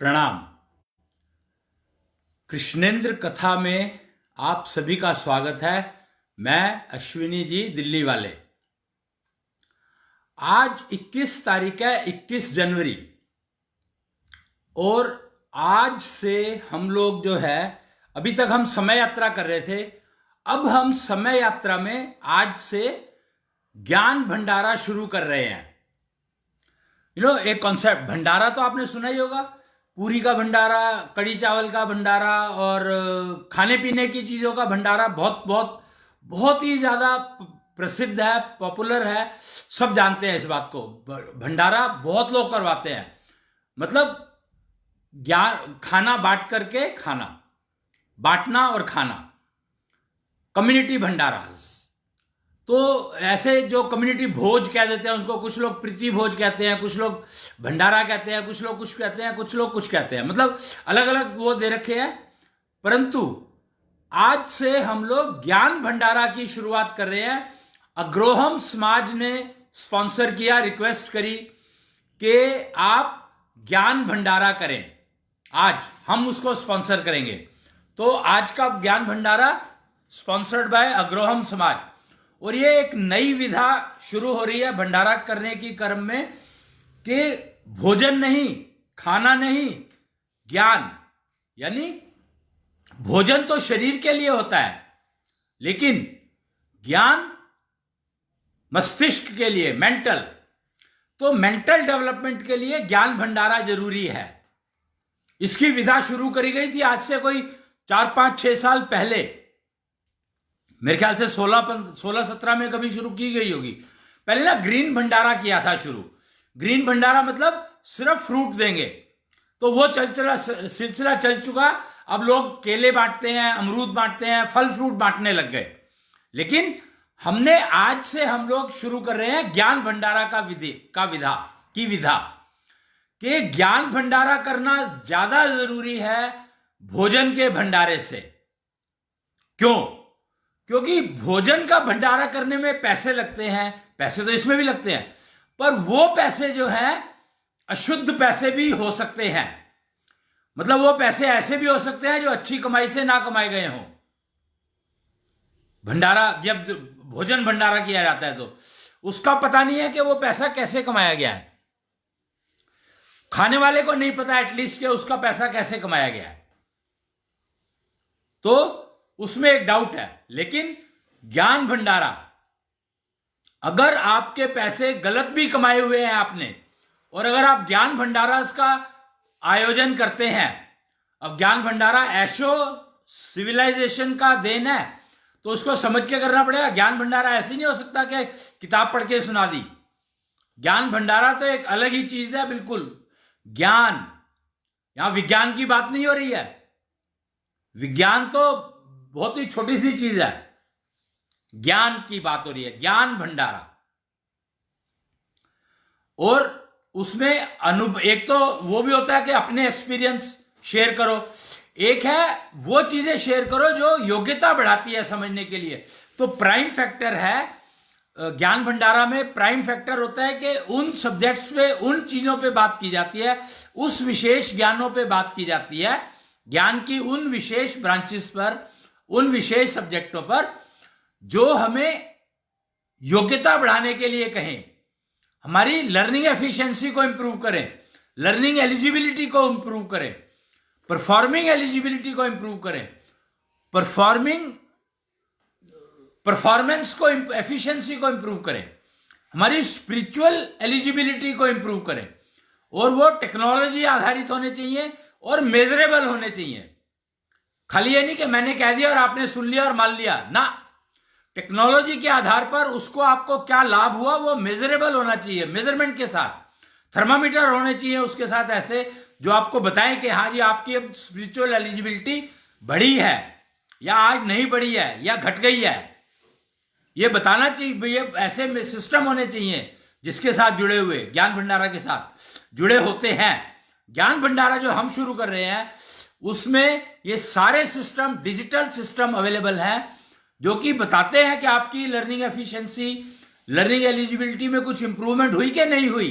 प्रणाम। कृष्णेंद्र कथा में आप सभी का स्वागत है। मैं अश्विनी जी, दिल्ली वाले। आज 21 तारीख है, 21 जनवरी, और आज से हम लोग जो है, अभी तक हम समय यात्रा कर रहे थे, अब हम समय यात्रा में आज से ज्ञान भंडारा शुरू कर रहे हैं। एक कॉन्सेप्ट भंडारा तो आपने सुना ही होगा। पूरी का भंडारा, कड़ी चावल का भंडारा और खाने पीने की चीज़ों का भंडारा बहुत बहुत बहुत ही ज़्यादा प्रसिद्ध है, पॉपुलर है। सब जानते हैं इस बात को। भंडारा बहुत लोग करवाते हैं, मतलब ज्ञान, खाना बांट करके खाना, बांटना और खाना, कम्युनिटी भंडारा। तो ऐसे जो कम्युनिटी भोज कह देते हैं उसको, कुछ लोग प्रीति भोज कहते हैं, कुछ लोग भंडारा कहते हैं, कुछ लोग कुछ कहते हैं, कुछ लोग कुछ कहते हैं, मतलब अलग अलग वो दे रखे हैं। परंतु आज से हम लोग ज्ञान भंडारा की शुरुआत कर रहे हैं। अग्रोहम समाज ने स्पॉन्सर किया, रिक्वेस्ट करी कि आप ज्ञान भंडारा करें। आज हम उसको स्पॉन्सर करेंगे। तो आज का ज्ञान भंडारा स्पॉन्सर्ड बाय अग्रोहम समाज, और ये एक नई विधा शुरू हो रही है भंडारा करने की क्रम में, कि भोजन नहीं, खाना नहीं, ज्ञान। यानी भोजन तो शरीर के लिए होता है, लेकिन ज्ञान मस्तिष्क के लिए, मेंटल। तो मेंटल डेवलपमेंट के लिए ज्ञान भंडारा जरूरी है। इसकी विधा शुरू करी गई थी आज से कोई 4-5-6 साल पहले। मेरे ख्याल से 16-17 में कभी शुरू की गई होगी। पहले ना ग्रीन भंडारा किया था शुरू। ग्रीन भंडारा मतलब सिर्फ फ्रूट देंगे, तो वो सिलसिला चल चुका। अब लोग केले बांटते हैं, अमरूद बांटते हैं, फल फ्रूट बांटने लग गए। लेकिन हमने आज से हम लोग शुरू कर रहे हैं ज्ञान भंडारा की विधा कि ज्ञान भंडारा करना ज्यादा जरूरी है भोजन के भंडारे से। क्यों? क्योंकि भोजन का भंडारा करने में पैसे लगते हैं, पैसे तो इसमें भी लगते हैं, पर वो पैसे जो हैं अशुद्ध पैसे भी हो सकते हैं। मतलब वो पैसे ऐसे भी हो सकते हैं जो अच्छी कमाई से ना कमाए गए हों। भंडारा, जब भोजन भंडारा किया जाता है तो उसका पता नहीं है कि वो पैसा कैसे कमाया गया है। खाने वाले को नहीं पता एटलीस्ट कि उसका पैसा कैसे कमाया गया है, तो उसमें एक डाउट है। लेकिन ज्ञान भंडारा, अगर आपके पैसे गलत भी कमाए हुए हैं आपने, और अगर आप ज्ञान भंडारा का आयोजन करते हैं, अब ज्ञान भंडारा ऐशो सिविलाइजेशन का देन है, तो उसको समझ के करना पड़ेगा। ज्ञान भंडारा ऐसे नहीं हो सकता कि किताब पढ़ के सुना दी। ज्ञान भंडारा तो एक अलग ही चीज है, बिल्कुल ज्ञान। यहां विज्ञान की बात नहीं हो रही है। विज्ञान तो बहुत ही छोटी सी चीज है, ज्ञान की बात हो रही है, ज्ञान भंडारा। और उसमें एक तो वो भी होता है कि अपने एक्सपीरियंस शेयर करो, एक है वो चीजें शेयर करो जो योग्यता बढ़ाती है समझने के लिए। तो प्राइम फैक्टर है ज्ञान भंडारा में, प्राइम फैक्टर होता है कि उन सब्जेक्ट्स पे, उन चीजों पे बात की जाती है, उस विशेष ज्ञानों पे बात की जाती है, ज्ञान की उन विशेष ब्रांचेस पर, उन विशेष सब्जेक्टों पर जो हमें योग्यता बढ़ाने के लिए कहें, हमारी लर्निंग एफिशिएंसी को इंप्रूव करें, लर्निंग एलिजिबिलिटी को इंप्रूव करें, परफॉर्मिंग एलिजिबिलिटी को इंप्रूव करें, परफॉर्मेंस को, एफिशिएंसी को इंप्रूव करें, हमारी स्पिरिचुअल एलिजिबिलिटी को इंप्रूव करें। और वो टेक्नोलॉजी आधारित होने चाहिए और मेजरेबल होने चाहिए। खाली ये नहीं कि मैंने कह दिया और आपने सुन लिया और मान लिया ना। टेक्नोलॉजी के आधार पर उसको, आपको क्या लाभ हुआ, वो मेजरेबल होना चाहिए, मेजरमेंट के साथ। थर्मामीटर होने चाहिए उसके साथ ऐसे, जो आपको बताएं कि हाँ जी आपकी अब स्पिरिचुअल एलिजिबिलिटी बढ़ी है, या आज नहीं बढ़ी है, या घट गई है। ये बताना चाहिए भैया। ऐसे सिस्टम होने चाहिए जिसके साथ जुड़े हुए, ज्ञान भंडारा के साथ जुड़े होते हैं। ज्ञान भंडारा जो हम शुरू कर रहे हैं उसमें ये सारे सिस्टम, डिजिटल सिस्टम अवेलेबल हैं, जो कि बताते हैं कि आपकी लर्निंग एफिशिएंसी, लर्निंग एलिजिबिलिटी में कुछ इंप्रूवमेंट हुई कि नहीं हुई।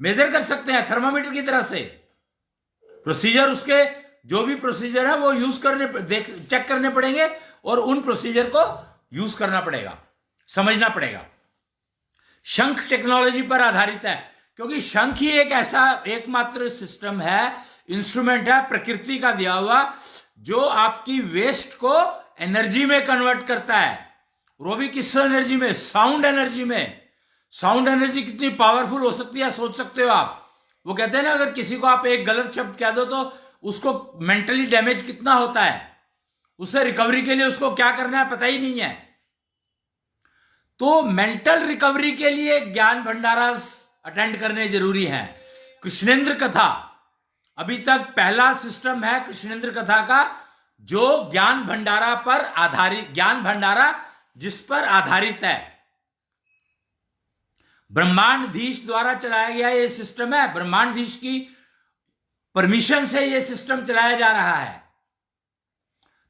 मेजर कर सकते हैं थर्मामीटर की तरह से। प्रोसीजर उसके जो भी प्रोसीजर है वो यूज चेक करने पड़ेंगे और उन प्रोसीजर को यूज करना पड़ेगा, समझना पड़ेगा। शंख टेक्नोलॉजी पर आधारित है, क्योंकि शंख ही एक ऐसा एकमात्र सिस्टम है, इंस्ट्रूमेंट है प्रकृति का दिया हुआ, जो आपकी वेस्ट को एनर्जी में कन्वर्ट करता है। वो भी किस एनर्जी में? साउंड एनर्जी में। साउंड एनर्जी कितनी पावरफुल हो सकती है सोच सकते हो आप। वो कहते हैं ना, अगर किसी को आप एक गलत शब्द कह दो तो उसको मेंटली डैमेज कितना होता है, उससे रिकवरी के लिए उसको क्या करना है पता ही नहीं है। तो मेंटल रिकवरी के लिए ज्ञान भंडारा अटेंड करने जरूरी है। कृष्णेंद्र कथा अभी तक पहला सिस्टम है कृष्णेंद्र कथा का, जो ज्ञान भंडारा पर आधारित, ज्ञान भंडारा जिस पर आधारित है। ब्रह्मांडधीश द्वारा चलाया गया ये सिस्टम है, ब्रह्मांडधीश की परमिशन से ये सिस्टम चलाया जा रहा है।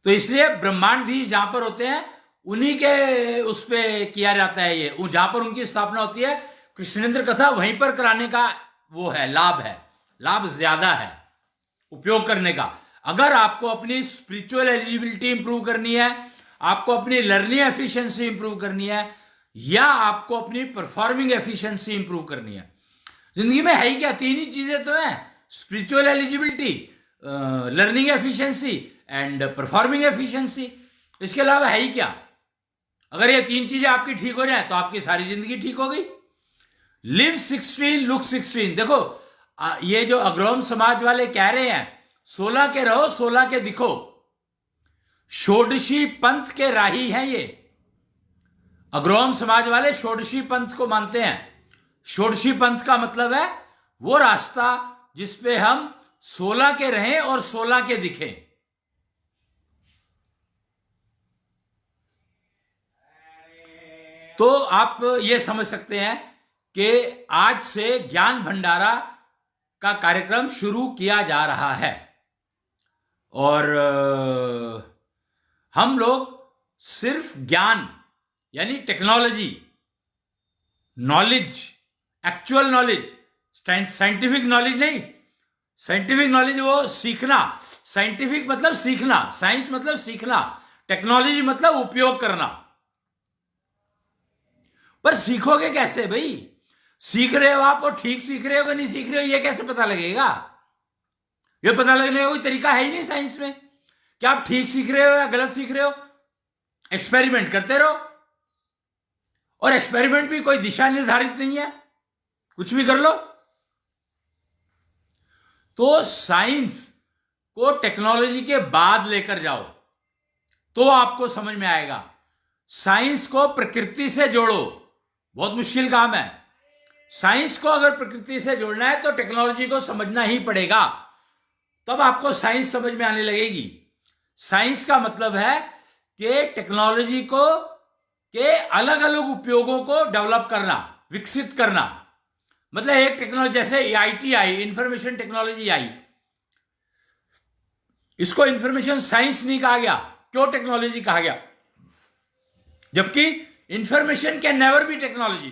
तो इसलिए ब्रह्मांडधीश जहां पर होते हैं उन्हीं के उस पे किया जाता है ये, जहां पर उनकी स्थापना होती है कृष्णेंद्र कथा वहीं पर कराने का वो है, लाभ है, लाभ ज्यादा है उपयोग करने का। अगर आपको अपनी स्पिरिचुअल एलिजिबिलिटी इंप्रूव करनी है, आपको अपनी लर्निंग एफिशिएंसी इंप्रूव करनी है, या आपको अपनी परफॉर्मिंग एफिशिएंसी इंप्रूव करनी है। जिंदगी में है ही क्या? तीन ही चीजें तो हैं, spiritual eligibility, learning efficiency and performing efficiency. इसके अलावा है ही क्या? अगर ये तीन चीजें आपकी ठीक हो जाए तो आपकी सारी जिंदगी ठीक हो गई। Live 16 look 16। देखो ये जो अग्रहोम समाज वाले कह रहे हैं 16 के रहो 16 के दिखो, षोडशी पंथ के राही हैं ये। अग्रहोम समाज वाले षोडशी पंथ को मानते हैं। षोडशी पंथ का मतलब है वो रास्ता जिसपे हम 16 के रहें और 16 के दिखें। तो आप ये समझ सकते हैं कि आज से ज्ञान भंडारा का कार्यक्रम शुरू किया जा रहा है, और हम लोग सिर्फ ज्ञान यानी technology, knowledge, actual knowledge, scientific knowledge नहीं। साइंटिफिक नॉलेज वो सीखना, साइंटिफिक मतलब सीखना, साइंस मतलब सीखना, टेक्नोलॉजी मतलब उपयोग करना। पर सीखोगे कैसे भाई? सीख रहे हो आप और ठीक सीख रहे हो कि नहीं सीख रहे हो ये कैसे पता लगेगा? ये पता लगने का कोई तरीका है ही नहीं साइंस में कि आप ठीक सीख रहे हो या गलत सीख रहे हो। एक्सपेरिमेंट करते रहो, और एक्सपेरिमेंट भी कोई दिशा निर्धारित नहीं है, कुछ भी कर लो। तो साइंस को टेक्नोलॉजी के बाद लेकर जाओ तो आपको समझ में आएगा। साइंस को प्रकृति से जोड़ो, बहुत मुश्किल काम है। साइंस को अगर प्रकृति से जोड़ना है तो टेक्नोलॉजी को समझना ही पड़ेगा, तब आपको साइंस समझ में आने लगेगी। साइंस का मतलब है कि टेक्नोलॉजी को के अलग अलग उपयोगों को डेवलप करना, विकसित करना। मतलब एक टेक्नोलॉजी जैसे आईटी आई, इंफॉर्मेशन टेक्नोलॉजी आई, इसको इंफॉर्मेशन साइंस नहीं कहा गया, क्यों टेक्नोलॉजी कहा गया? जबकि information can never be technology.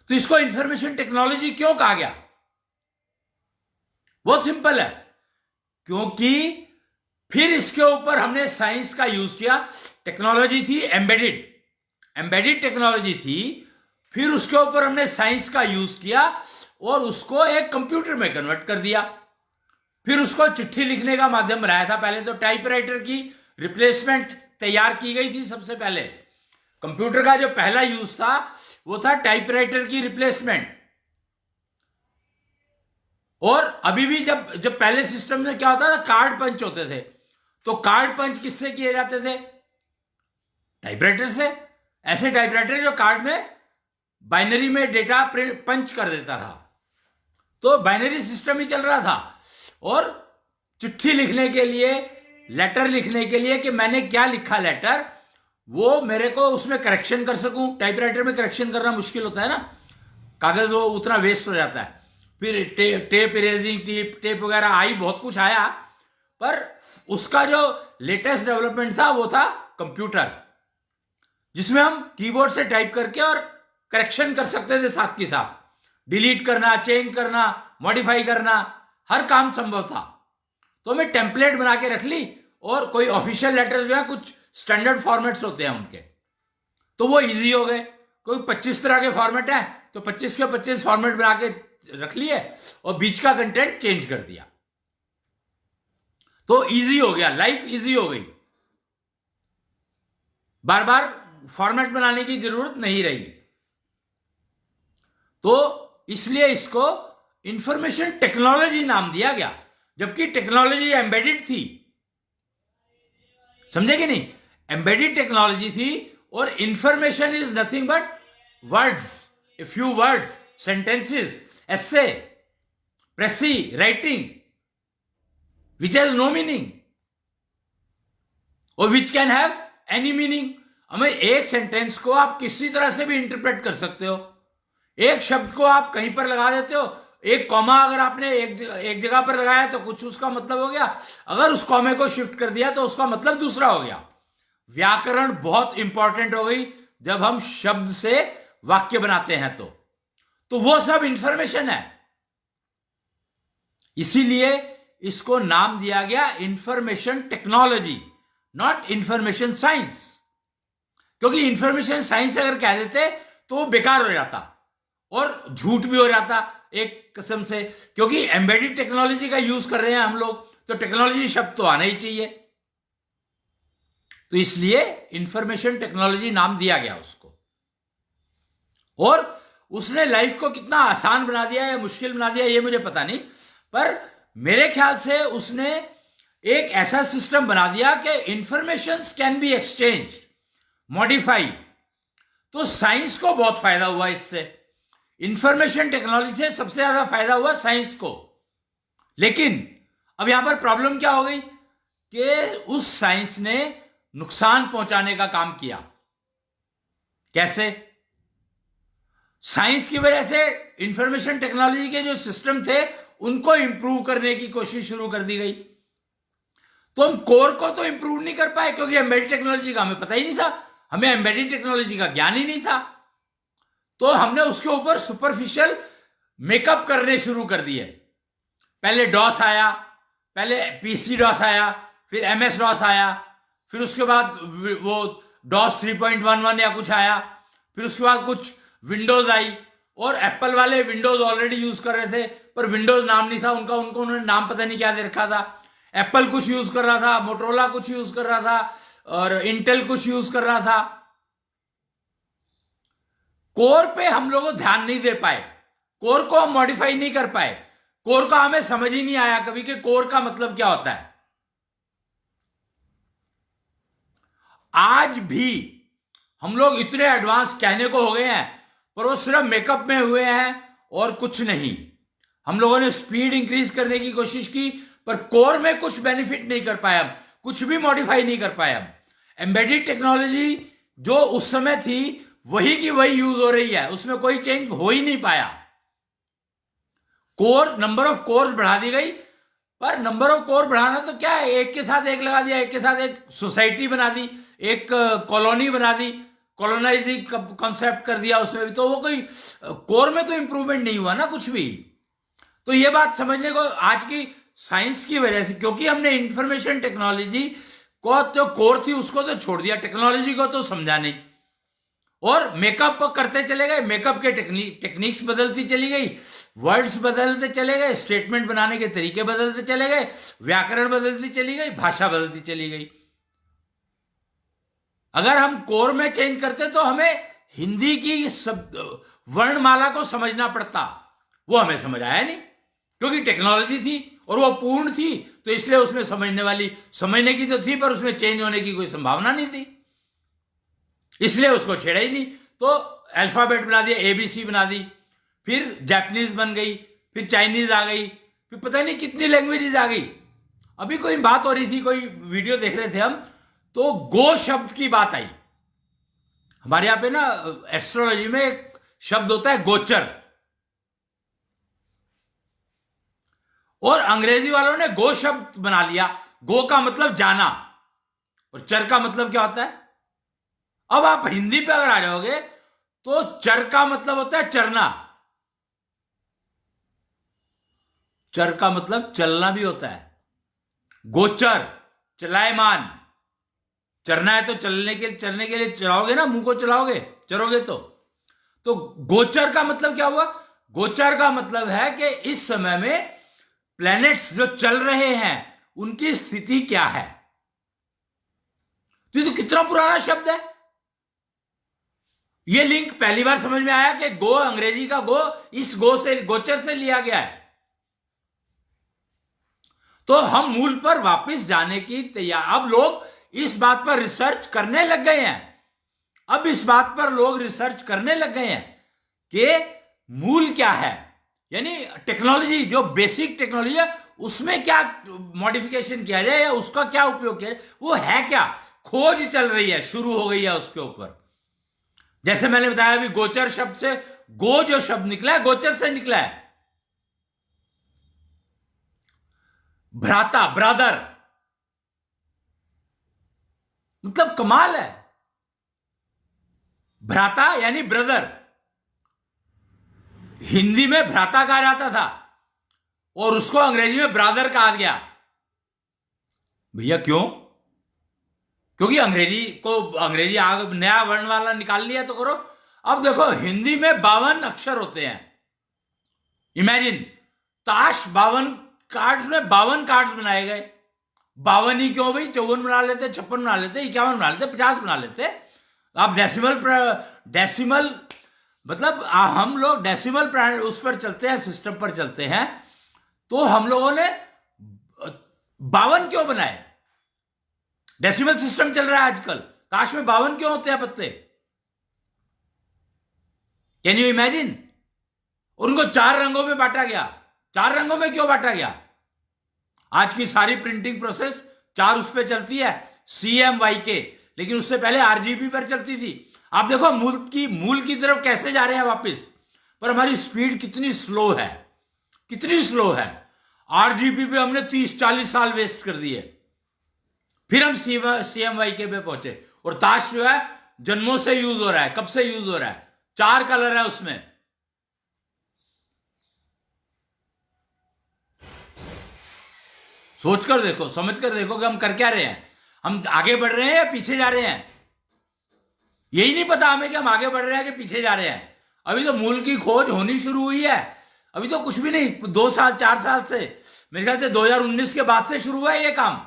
तो इसको इंफॉर्मेशन टेक्नोलॉजी क्यों कहा गया? बहुत सिंपल है, क्योंकि फिर इसके ऊपर हमने साइंस का यूज किया। टेक्नोलॉजी थी एम्बेडेड टेक्नोलॉजी थी, फिर उसके ऊपर हमने साइंस का यूज किया और उसको एक कंप्यूटर में कन्वर्ट कर दिया। फिर उसको चिट्ठी लिखने का माध्यम बनाया था। पहले तो टाइपराइटर की रिप्लेसमेंट तैयार की गई थी। सबसे पहले कंप्यूटर का जो पहला यूज था वो था टाइपराइटर की रिप्लेसमेंट। और अभी भी जब पहले सिस्टम में क्या होता था, कार्ड पंच होते थे, तो कार्ड पंच किससे किए जाते थे? टाइपराइटर से। ऐसे टाइपराइटर जो कार्ड में बाइनरी में डेटा पंच कर देता था। तो बाइनरी सिस्टम ही चल रहा था। और चिट्ठी लिखने के लिए, लेटर लिखने के लिए कि मैंने क्या लिखा लेटर, वो मेरे को उसमें करेक्शन कर सकूं। टाइपराइटर में करेक्शन करना मुश्किल होता है ना, कागज वो उतना वेस्ट हो जाता है। फिर टेप इरेजिंग, टेप वगैरह आई, बहुत कुछ आया, पर उसका जो लेटेस्ट डेवलपमेंट था वो था कंप्यूटर, जिसमें हम कीबोर्ड से टाइप करके और करेक्शन कर सकते थे साथ के साथ। डिलीट करना, चेंज करना, मॉडिफाई करना, हर काम संभव था। तो मैं टेम्पलेट बना के रख ली, और कोई ऑफिशियल लेटर्स जो है कुछ स्टैंडर्ड फॉर्मेट्स होते हैं उनके, तो वो इजी हो गए। कोई 25 तरह के फॉर्मेट है तो 25 के 25 फॉर्मेट बना के रख लिए और बीच का कंटेंट चेंज कर दिया, तो इजी हो गया, लाइफ इजी हो गई। बार बार फॉर्मेट बनाने की जरूरत नहीं रही। तो इसलिए इसको इंफॉर्मेशन टेक्नोलॉजी नाम दिया गया, जबकि टेक्नोलॉजी एम्बेडेड थी। समझे कि नहीं? एम्बेडेड टेक्नोलॉजी थी, और information is nothing but words, a few words, sentences, essay, precis, writing, which has no meaning और which can have any meaning. हमें एक सेंटेंस को आप किसी तरह से भी इंटरप्रेट कर सकते हो। एक शब्द को आप कहीं पर लगा देते हो, एक कॉमा अगर आपने एक जगह पर लगाया तो कुछ उसका मतलब हो गया, अगर उस कॉमे को शिफ्ट कर दिया तो उसका मतलब दूसरा हो गया। व्याकरण बहुत इंपॉर्टेंट हो गई जब हम शब्द से वाक्य बनाते हैं, तो वो सब इंफॉर्मेशन है। इसीलिए इसको नाम दिया गया information technology, not information science. क्योंकि इंफॉर्मेशन साइंस अगर कह देते तो वो बेकार हो जाता और झूठ भी हो जाता एक किस्म से, क्योंकि एम्बेडेड टेक्नोलॉजी का यूज कर रहे हैं हम लोग, तो टेक्नोलॉजी शब्द तो आना ही चाहिए। तो इसलिए इंफॉर्मेशन टेक्नोलॉजी नाम दिया गया उसको। और उसने लाइफ को कितना आसान बना दिया या मुश्किल बना दिया ये मुझे पता नहीं, पर मेरे ख्याल से उसने एक ऐसा सिस्टम बना दिया कि informations can be exchange, modify. तो साइंस को बहुत फायदा हुआ इससे, इंफॉर्मेशन टेक्नोलॉजी से सबसे ज्यादा फायदा हुआ साइंस को। लेकिन अब यहां पर प्रॉब्लम क्या हो गई कि उस साइंस ने नुकसान पहुंचाने का काम किया। कैसे? साइंस की वजह से इंफॉर्मेशन टेक्नोलॉजी के जो सिस्टम थे उनको इंप्रूव करने की कोशिश शुरू कर दी गई। तो हम कोर को तो इंप्रूव नहीं कर पाए, क्योंकि एम्बेडेड टेक्नोलॉजी का हमें पता ही नहीं था, हमें एम्बेडेड टेक्नोलॉजी का ज्ञान ही नहीं था। तो हमने उसके ऊपर सुपरफिशियल मेकअप करने शुरू कर दिए। पहले डॉस आया, पहले पीसी डॉस आया, फिर एमएस डॉस आया, फिर उसके बाद वो डॉस 3.11 या कुछ आया, फिर उसके बाद कुछ विंडोज आई। और एप्पल वाले विंडोज ऑलरेडी यूज कर रहे थे, पर विंडोज नाम नहीं था उनका, उन्होंने नाम पता नहीं क्या दे रखा था। एप्पल कुछ यूज कर रहा था, मोटरोला कुछ यूज कर रहा था, और इंटेल कुछ यूज कर रहा था। कोर पे हम लोग ध्यान नहीं दे पाए, कोर को हम मॉडिफाई नहीं कर पाए, कोर का हमें समझ ही नहीं आया कभी कि कोर का मतलब क्या होता है। आज भी हम लोग इतने एडवांस कहने को हो गए हैं, पर वो सिर्फ मेकअप में हुए हैं और कुछ नहीं। हम लोगों ने स्पीड इंक्रीज करने की कोशिश की, पर कोर में कुछ बेनिफिट नहीं कर पाया, कुछ भी मॉडिफाई नहीं कर पाया। एम्बेडेड टेक्नोलॉजी जो उस समय थी वही की वही यूज हो रही है, उसमें कोई चेंज हो ही नहीं पाया। कोर, नंबर ऑफ कोर्स बढ़ा दी गई, पर नंबर ऑफ कोर बढ़ाना तो क्या है, एक के साथ एक लगा दिया, एक के साथ एक सोसाइटी बना दी, एक कॉलोनी बना दी, कॉलोनाइजिंग कॉन्सेप्ट कर दिया उसमें भी, तो वो कोई कोर में तो इंप्रूवमेंट नहीं हुआ ना कुछ भी। तो ये बात समझने को आज की साइंस की वजह से, क्योंकि हमने इंफॉर्मेशन टेक्नोलॉजी को तो कोर थी उसको तो छोड़ दिया, टेक्नोलॉजी को तो समझा नहीं, और मेकअप करते चले गए। मेकअप के टेक्निक्स बदलती चली गई, वर्ड्स बदलते चले गए, स्टेटमेंट बनाने के तरीके बदलते चले गए, व्याकरण बदलती चली गई, भाषा बदलती चली गई। अगर हम कोर में चेंज करते तो हमें हिंदी की शब्द वर्णमाला को समझना पड़ता, वो हमें समझ आया नहीं, क्योंकि टेक्नोलॉजी थी और वो पूर्ण थी, तो इसलिए उसमें समझने की तो थी, पर उसमें चेंज होने की कोई संभावना नहीं थी, इसलिए उसको छेड़ा ही नहीं। तो अल्फाबेट बना दिया, एबीसी बना दी, फिर जापानीज बन गई, फिर चाइनीज आ गई, फिर पता नहीं कितनी लैंग्वेजेस आ गई। अभी कोई बात हो रही थी, कोई वीडियो देख रहे थे हम, तो गो शब्द की बात आई। हमारे यहां पे ना एस्ट्रोलॉजी में एक शब्द होता है गोचर, और अंग्रेजी वालों ने गो शब्द बना लिया। गो का मतलब जाना, और चर का मतलब क्या होता है। अब आप हिंदी पे अगर आ जाओगे तो चर का मतलब होता है चरना, चर का मतलब चलना भी होता है। गोचर, चलायमान। चरना है तो चलने के लिए चलाओगे ना, मुंह को चलाओगे, चरोगे तो गोचर का मतलब क्या हुआ? गोचर का मतलब है कि इस समय में प्लैनेट्स जो चल रहे हैं उनकी स्थिति क्या है। तो ये तो कितना पुराना शब्द है। ये लिंक पहली बार समझ में आया कि गो, अंग्रेजी का गो, इस गो से, गोचर से लिया गया है। तो हम मूल पर वापस जाने की तैयार। अब लोग इस बात पर रिसर्च करने लग गए हैं। अब इस बात पर लोग रिसर्च करने लग गए हैं कि मूल क्या है, यानी टेक्नोलॉजी, जो बेसिक टेक्नोलॉजी है उसमें क्या मॉडिफिकेशन किया जाए या उसका क्या उपयोग किया जाए, वो है क्या। खोज चल रही है, शुरू हो गई है उसके ऊपर। जैसे मैंने बताया अभी, गोचर शब्द से गो जो शब्द निकला है, गोचर से निकला है। भ्राता, ब्रदर, मतलब कमाल है। भ्राता यानी ब्रदर, हिंदी में भ्राता कहा जाता था और उसको अंग्रेजी में ब्रदर कहा गया। भैया क्यों? क्योंकि अंग्रेजी नया वर्ण वाला निकाल लिया तो करो। अब देखो, हिंदी में 52 अक्षर होते हैं। इमेजिन, ताश 52 कार्ड्स में 52 कार्ड्स बनाए गए। 52 ही क्यों भाई? 54 बना लेते, 56 बना लेते, 51 बना लेते, 50 बना लेते। आप डेसिमल मतलब हम लोग डेसिमल उस पर चलते हैं, सिस्टम पर चलते हैं। तो हम लोगों ने 52 क्यों बनाए? डेसिमल सिस्टम चल रहा है आजकल, ताश में 52 क्यों होते हैं पत्ते? Can you imagine? उनको 4 रंगों में बांटा गया। 4 रंगों में क्यों बांटा गया? आज की सारी प्रिंटिंग प्रोसेस 4 उस पर चलती है, CMYK, लेकिन उससे पहले RGB पर चलती थी। आप देखो मूल की तरफ कैसे जा रहे हैं वापस, पर हमारी स्पीड कितनी स्लो है, कितनी स्लो है। RGB पे हमने 30-40 साल वेस्ट कर दिए, फिर हम CMYK पे पहुंचे। और ताश जो है जन्मों से यूज हो रहा है। कब से यूज हो रहा है? 4 कलर है उसमें। सोचकर देखो, समझकर देखो कि हम कर क्या रहे हैं। हम आगे बढ़ रहे हैं या पीछे जा रहे हैं? यही नहीं पता हमें कि हम आगे बढ़ रहे हैं कि पीछे जा रहे हैं। अभी तो मूल की खोज होनी शुरू हुई है। अभी तो कुछ भी नहीं, 2 साल 4 साल से, मेरे ख्याल से 2019 के बाद से शुरू हुआ है ये काम।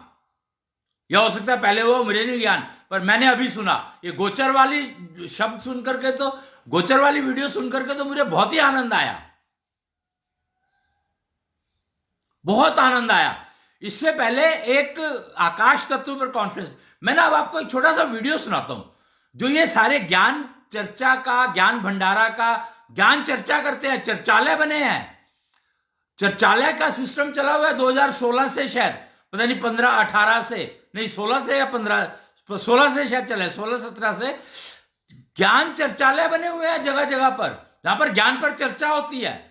या हो सकता है पहले वो, मुझे नहीं ज्ञान, पर मैंने अभी सुना। ये गोचर वाली शब्द सुन करके तो, गोचर वाली वीडियो सुन करके तो मुझे बहुत ही आनंद आया, बहुत आनंद आया। इससे पहले एक आकाश तत्व पर कॉन्फ्रेंस, मैंने अब आपको एक छोटा सा वीडियो सुनाता हूं। जो ये सारे ज्ञान चर्चा का, ज्ञान भंडारा का, ज्ञान चर्चा करते हैं, चर्चालय बने हैं। चर्चालय का सिस्टम चला हुआ है 2016 से, शायद पता नहीं 15-18 से, नहीं 16 से या 16 से शायद चला है, 16-17 से ज्ञान चर्चालय बने हुए हैं जगह जगह पर, जहां पर ज्ञान पर चर्चा होती है।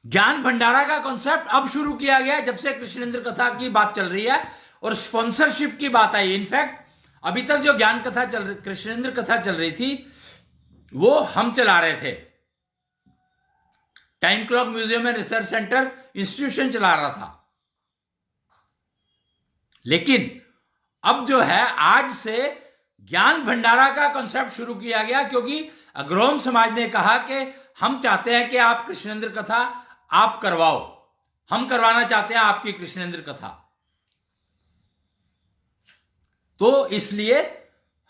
ज्ञान भंडारा का कॉन्सेप्ट अब शुरू किया गया है, जब से कृष्णेंद्र कथा की बात चल रही है और स्पॉन्सरशिप की बात आई। इनफैक्ट अभी तक जो ज्ञान कथा कृष्णेंद्र कथा चल रही थी, वो हम चला रहे थे। Time clock museum and research centre institution चला रहा था। लेकिन अब जो है, आज से ज्ञान भंडारा का कॉन्सेप्ट शुरू किया गया, क्योंकि अग्रहोम समाज ने कहा कि हम चाहते हैं कि आप कृष्णेंद्र कथा आप करवाओ, हम करवाना चाहते हैं आपकी कृष्णेंद्र कथा। तो इसलिए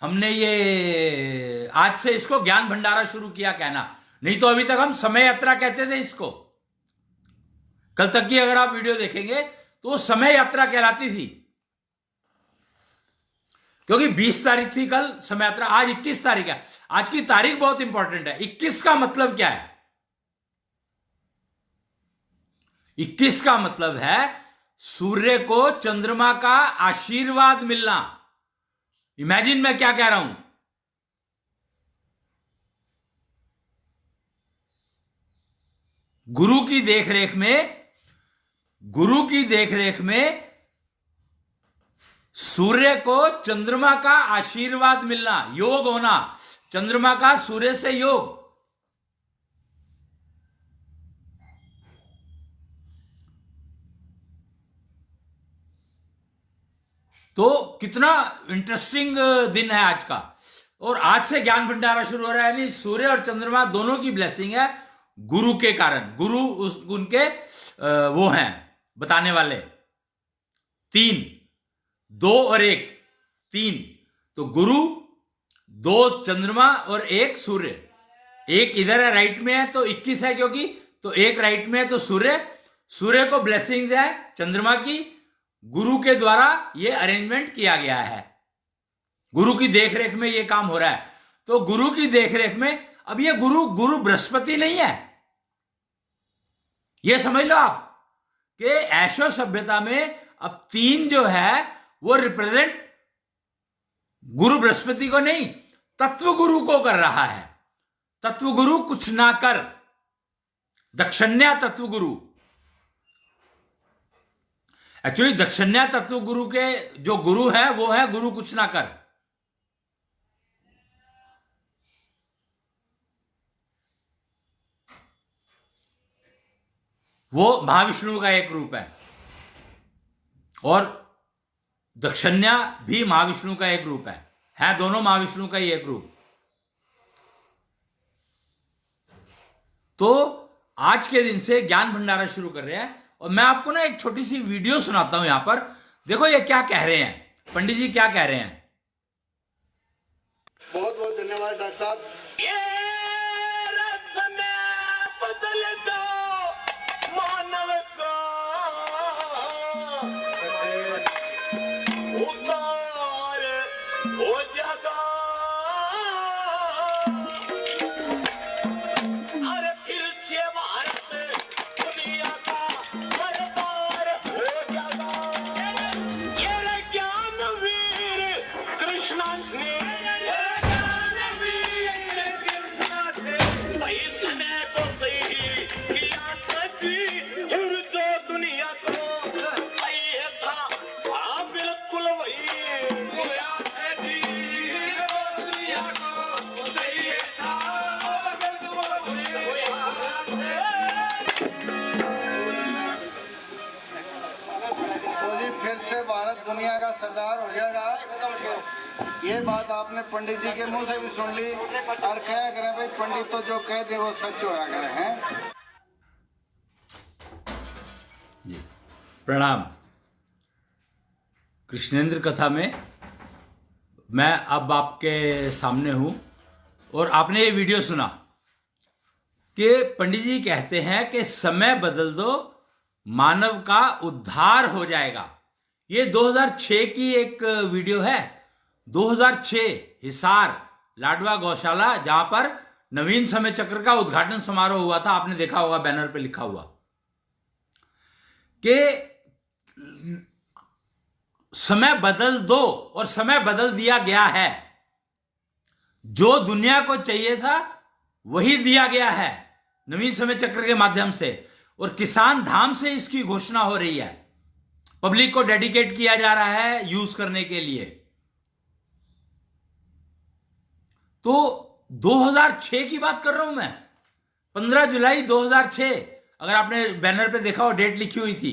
हमने ये आज से इसको ज्ञान भंडारा शुरू किया कहना। नहीं तो अभी तक हम समय यात्रा कहते थे इसको। कल तक की अगर आप वीडियो देखेंगे तो वो समय यात्रा कहलाती थी, क्योंकि 20 तारीख थी कल समय यात्रा, आज 21 तारीख है। आज की तारीख बहुत इंपॉर्टेंट है। 21 का मतलब क्या है? 21 का मतलब है सूर्य को चंद्रमा का आशीर्वाद मिलना। इमेजिन मैं क्या कह रहा हूं। गुरु की देखरेख में सूर्य को चंद्रमा का आशीर्वाद मिलना, योग होना, चंद्रमा का सूर्य से योग। तो कितना इंटरेस्टिंग दिन है आज का। और आज से ज्ञान भंडारा शुरू हो रहा है, यानी सूर्य और चंद्रमा दोनों की ब्लेसिंग है गुरु के कारण। गुरु उनके वो हैं बताने वाले। 3, 2 और 1, 3। तो गुरु, 2 चंद्रमा और 1 सूर्य। 1 इधर है राइट में है तो 21 है, क्योंकि तो 1 राइट में है तो सूर्य को ब्लेसिंग्स है चंद्रमा की। गुरु के द्वारा ये अरेंजमेंट किया गया है, गुरु की देखरेख में ये काम हो रहा है। तो गुरु की देखरेख में अब ये गुरु बृहस्पति नहीं है, ये समझ लो आप कि ऐशो सभ्यता में अब 3 जो है वो रिप्रेजेंट गुरु बृहस्पति को नहीं, तत्व गुरु को कर रहा है। तत्व गुरु कुछ ना कर, दक्षिण्या तत्व गुरु। एक्चुअली दक्षिण्या तत्व गुरु के जो गुरु है वो है गुरु कुछ ना कर। वो महाविष्णु का एक रूप है और दक्षिण्या भी महाविष्णु का एक रूप है दोनों महाविष्णु का ही एक रूप। तो आज के दिन से ज्ञान भंडारा शुरू कर रहे हैं और मैं आपको ना एक छोटी सी वीडियो सुनाता हूं। यहां पर देखो ये क्या कह रहे हैं, पंडित जी क्या कह रहे हैं। बहुत बहुत धन्यवाद डॉक्टर साहब। ये समय बदल दो मानव का, उतार हो जागा। अरे फिर से भारत दुनिया का सरदार हो जागा। ये ज्ञानवीर कृष्णा ने फिर से भारत दुनिया का सरदार हो जाएगा। ये बात आपने पंडित जी के मुंह से भी सुन ली और क्या करें भाई, पंडित तो जो कह दे वो सच होया करे हैं। जी प्रणाम। कृष्णेंद्र कथा में मैं अब आपके सामने हूं और आपने ये वीडियो सुना कि पंडित जी कहते हैं कि समय बदल दो मानव का उद्धार हो जाएगा। ये 2006 की एक वीडियो है। 2006 हिसार लाडवा गौशाला, जहां पर नवीन समय चक्र का उद्घाटन समारोह हुआ था। आपने देखा होगा बैनर पे लिखा हुआ कि समय बदल दो, और समय बदल दिया गया है। जो दुनिया को चाहिए था वही दिया गया है नवीन समय चक्र के माध्यम से, और किसान धाम से इसकी घोषणा हो रही है। पब्लिक को डेडिकेट किया जा रहा है यूज करने के लिए। तो 2006 की बात कर रहा हूं मैं, 15 जुलाई 2006। अगर आपने बैनर पे देखा हो, डेट लिखी हुई थी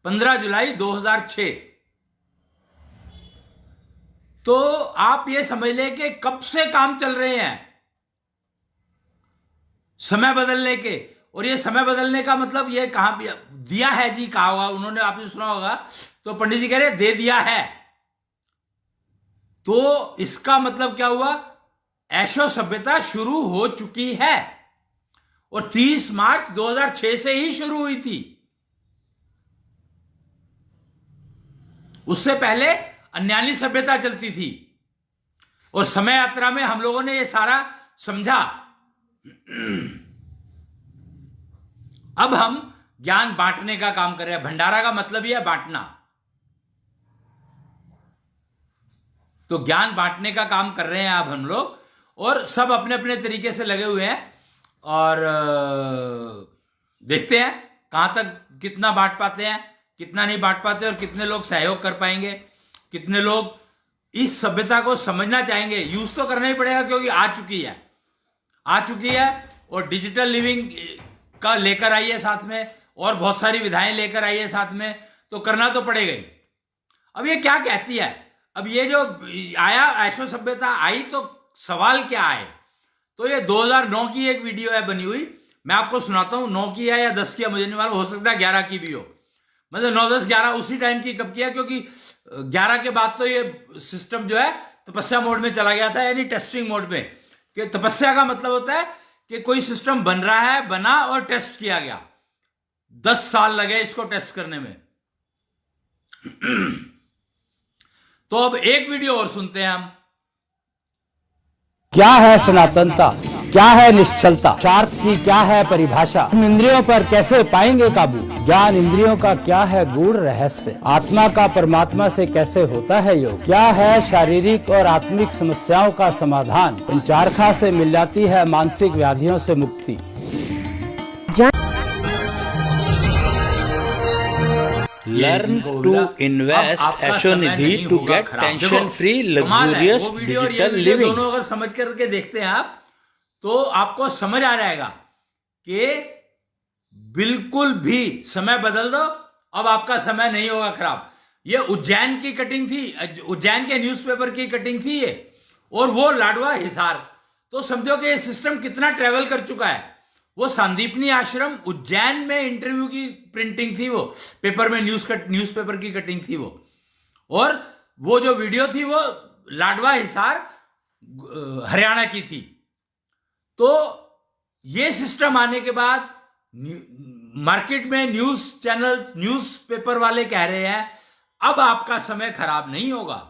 15 जुलाई 2006। तो आप ये समझ लें कि कब से काम चल रहे हैं समय बदलने के। और ये समय बदलने का मतलब ये कहां दिया है जी, कहा होगा उन्होंने, आपने सुना होगा। तो पंडित जी कह रहे दे दिया है। तो इसका मतलब क्या हुआ, ऐशो सभ्यता शुरू हो चुकी है और 30 मार्च 2006 से ही शुरू हुई थी। उससे पहले अन्यानी सभ्यता चलती थी और समय यात्रा में हम लोगों ने ये सारा समझा। अब हम ज्ञान बांटने का काम कर रहे हैं। भंडारा का मतलब ही है बांटना। तो ज्ञान बांटने का काम कर रहे हैं अब हम लोग, और सब अपने अपने तरीके से लगे हुए हैं। और देखते हैं कहां तक कितना बांट पाते हैं, कितना नहीं बांट पाते, और कितने लोग सहयोग कर पाएंगे, कितने लोग इस सभ्यता को समझना चाहेंगे। यूज तो करना ही पड़ेगा क्योंकि आ चुकी है। और डिजिटल लिविंग का लेकर आई है साथ में, और बहुत सारी विधाएं लेकर आई है साथ में, तो करना तो पड़ेगा ही। अब ये क्या कहती है? अब ये जो आया ऐशो सभ्यता आई तो सवाल क्या है? तो ये 2009 की एक वीडियो है बनी हुई, मैं आपको सुनाता हूं। 9 की है या 10 की है मुझे नहीं मालूम, हो सकता है 11 की भी हो। मतलब 9, 10, 11 उसी टाइम की कब किया, क्योंकि 11 के बाद तो ये सिस्टम जो है तपस्या मोड में चला गया था, यानी टेस्टिंग मोड में। कि तपस्या का मतलब होता है कि कोई सिस्टम बन रहा है, बना और टेस्ट किया गया। 10 साल लगे इसको टेस्ट करने में। तो अब एक वीडियो और सुनते हैं हम। क्या है सनातनता, क्या है निश्चलता, स्वार्थ की क्या है परिभाषा, हम इंद्रियों पर कैसे पाएंगे काबू, ज्ञान इंद्रियों का क्या है गूढ़ रहस्य, आत्मा का परमात्मा से कैसे होता है योग, क्या है शारीरिक और आत्मिक समस्याओं का समाधान, इन चारखा से मिल जाती है मानसिक व्याधियों से मुक्ति। Learn to invest ऐशो Nidhi to get tension free luxurious digital living। दोनों अगर समझ करके देखते हैं आप तो आपको समझ आ जाएगा कि बिल्कुल भी समय बदल दो, अब आपका समय नहीं होगा खराब। ये उज्जैन की कटिंग थी, उज्जैन के न्यूज़पेपर की कटिंग थी ये, और वो लाडवा हिसार। तो समझो कि ये सिस्टम कितना ट्रेवल कर चुका है। वो संदीपनी आश्रम उज्जैन में इंटरव्यू की प्रिंटिंग थी, वो पेपर में न्यूज़पेपर की कटिंग थी वो, और वो जो वीडियो थी वो लाडवा हिसार हरियाणा की थी। तो ये सिस्टम आने के बाद मार्केट में न्यूज चैनल, न्यूज़पेपर वाले कह रहे हैं अब आपका समय खराब नहीं होगा,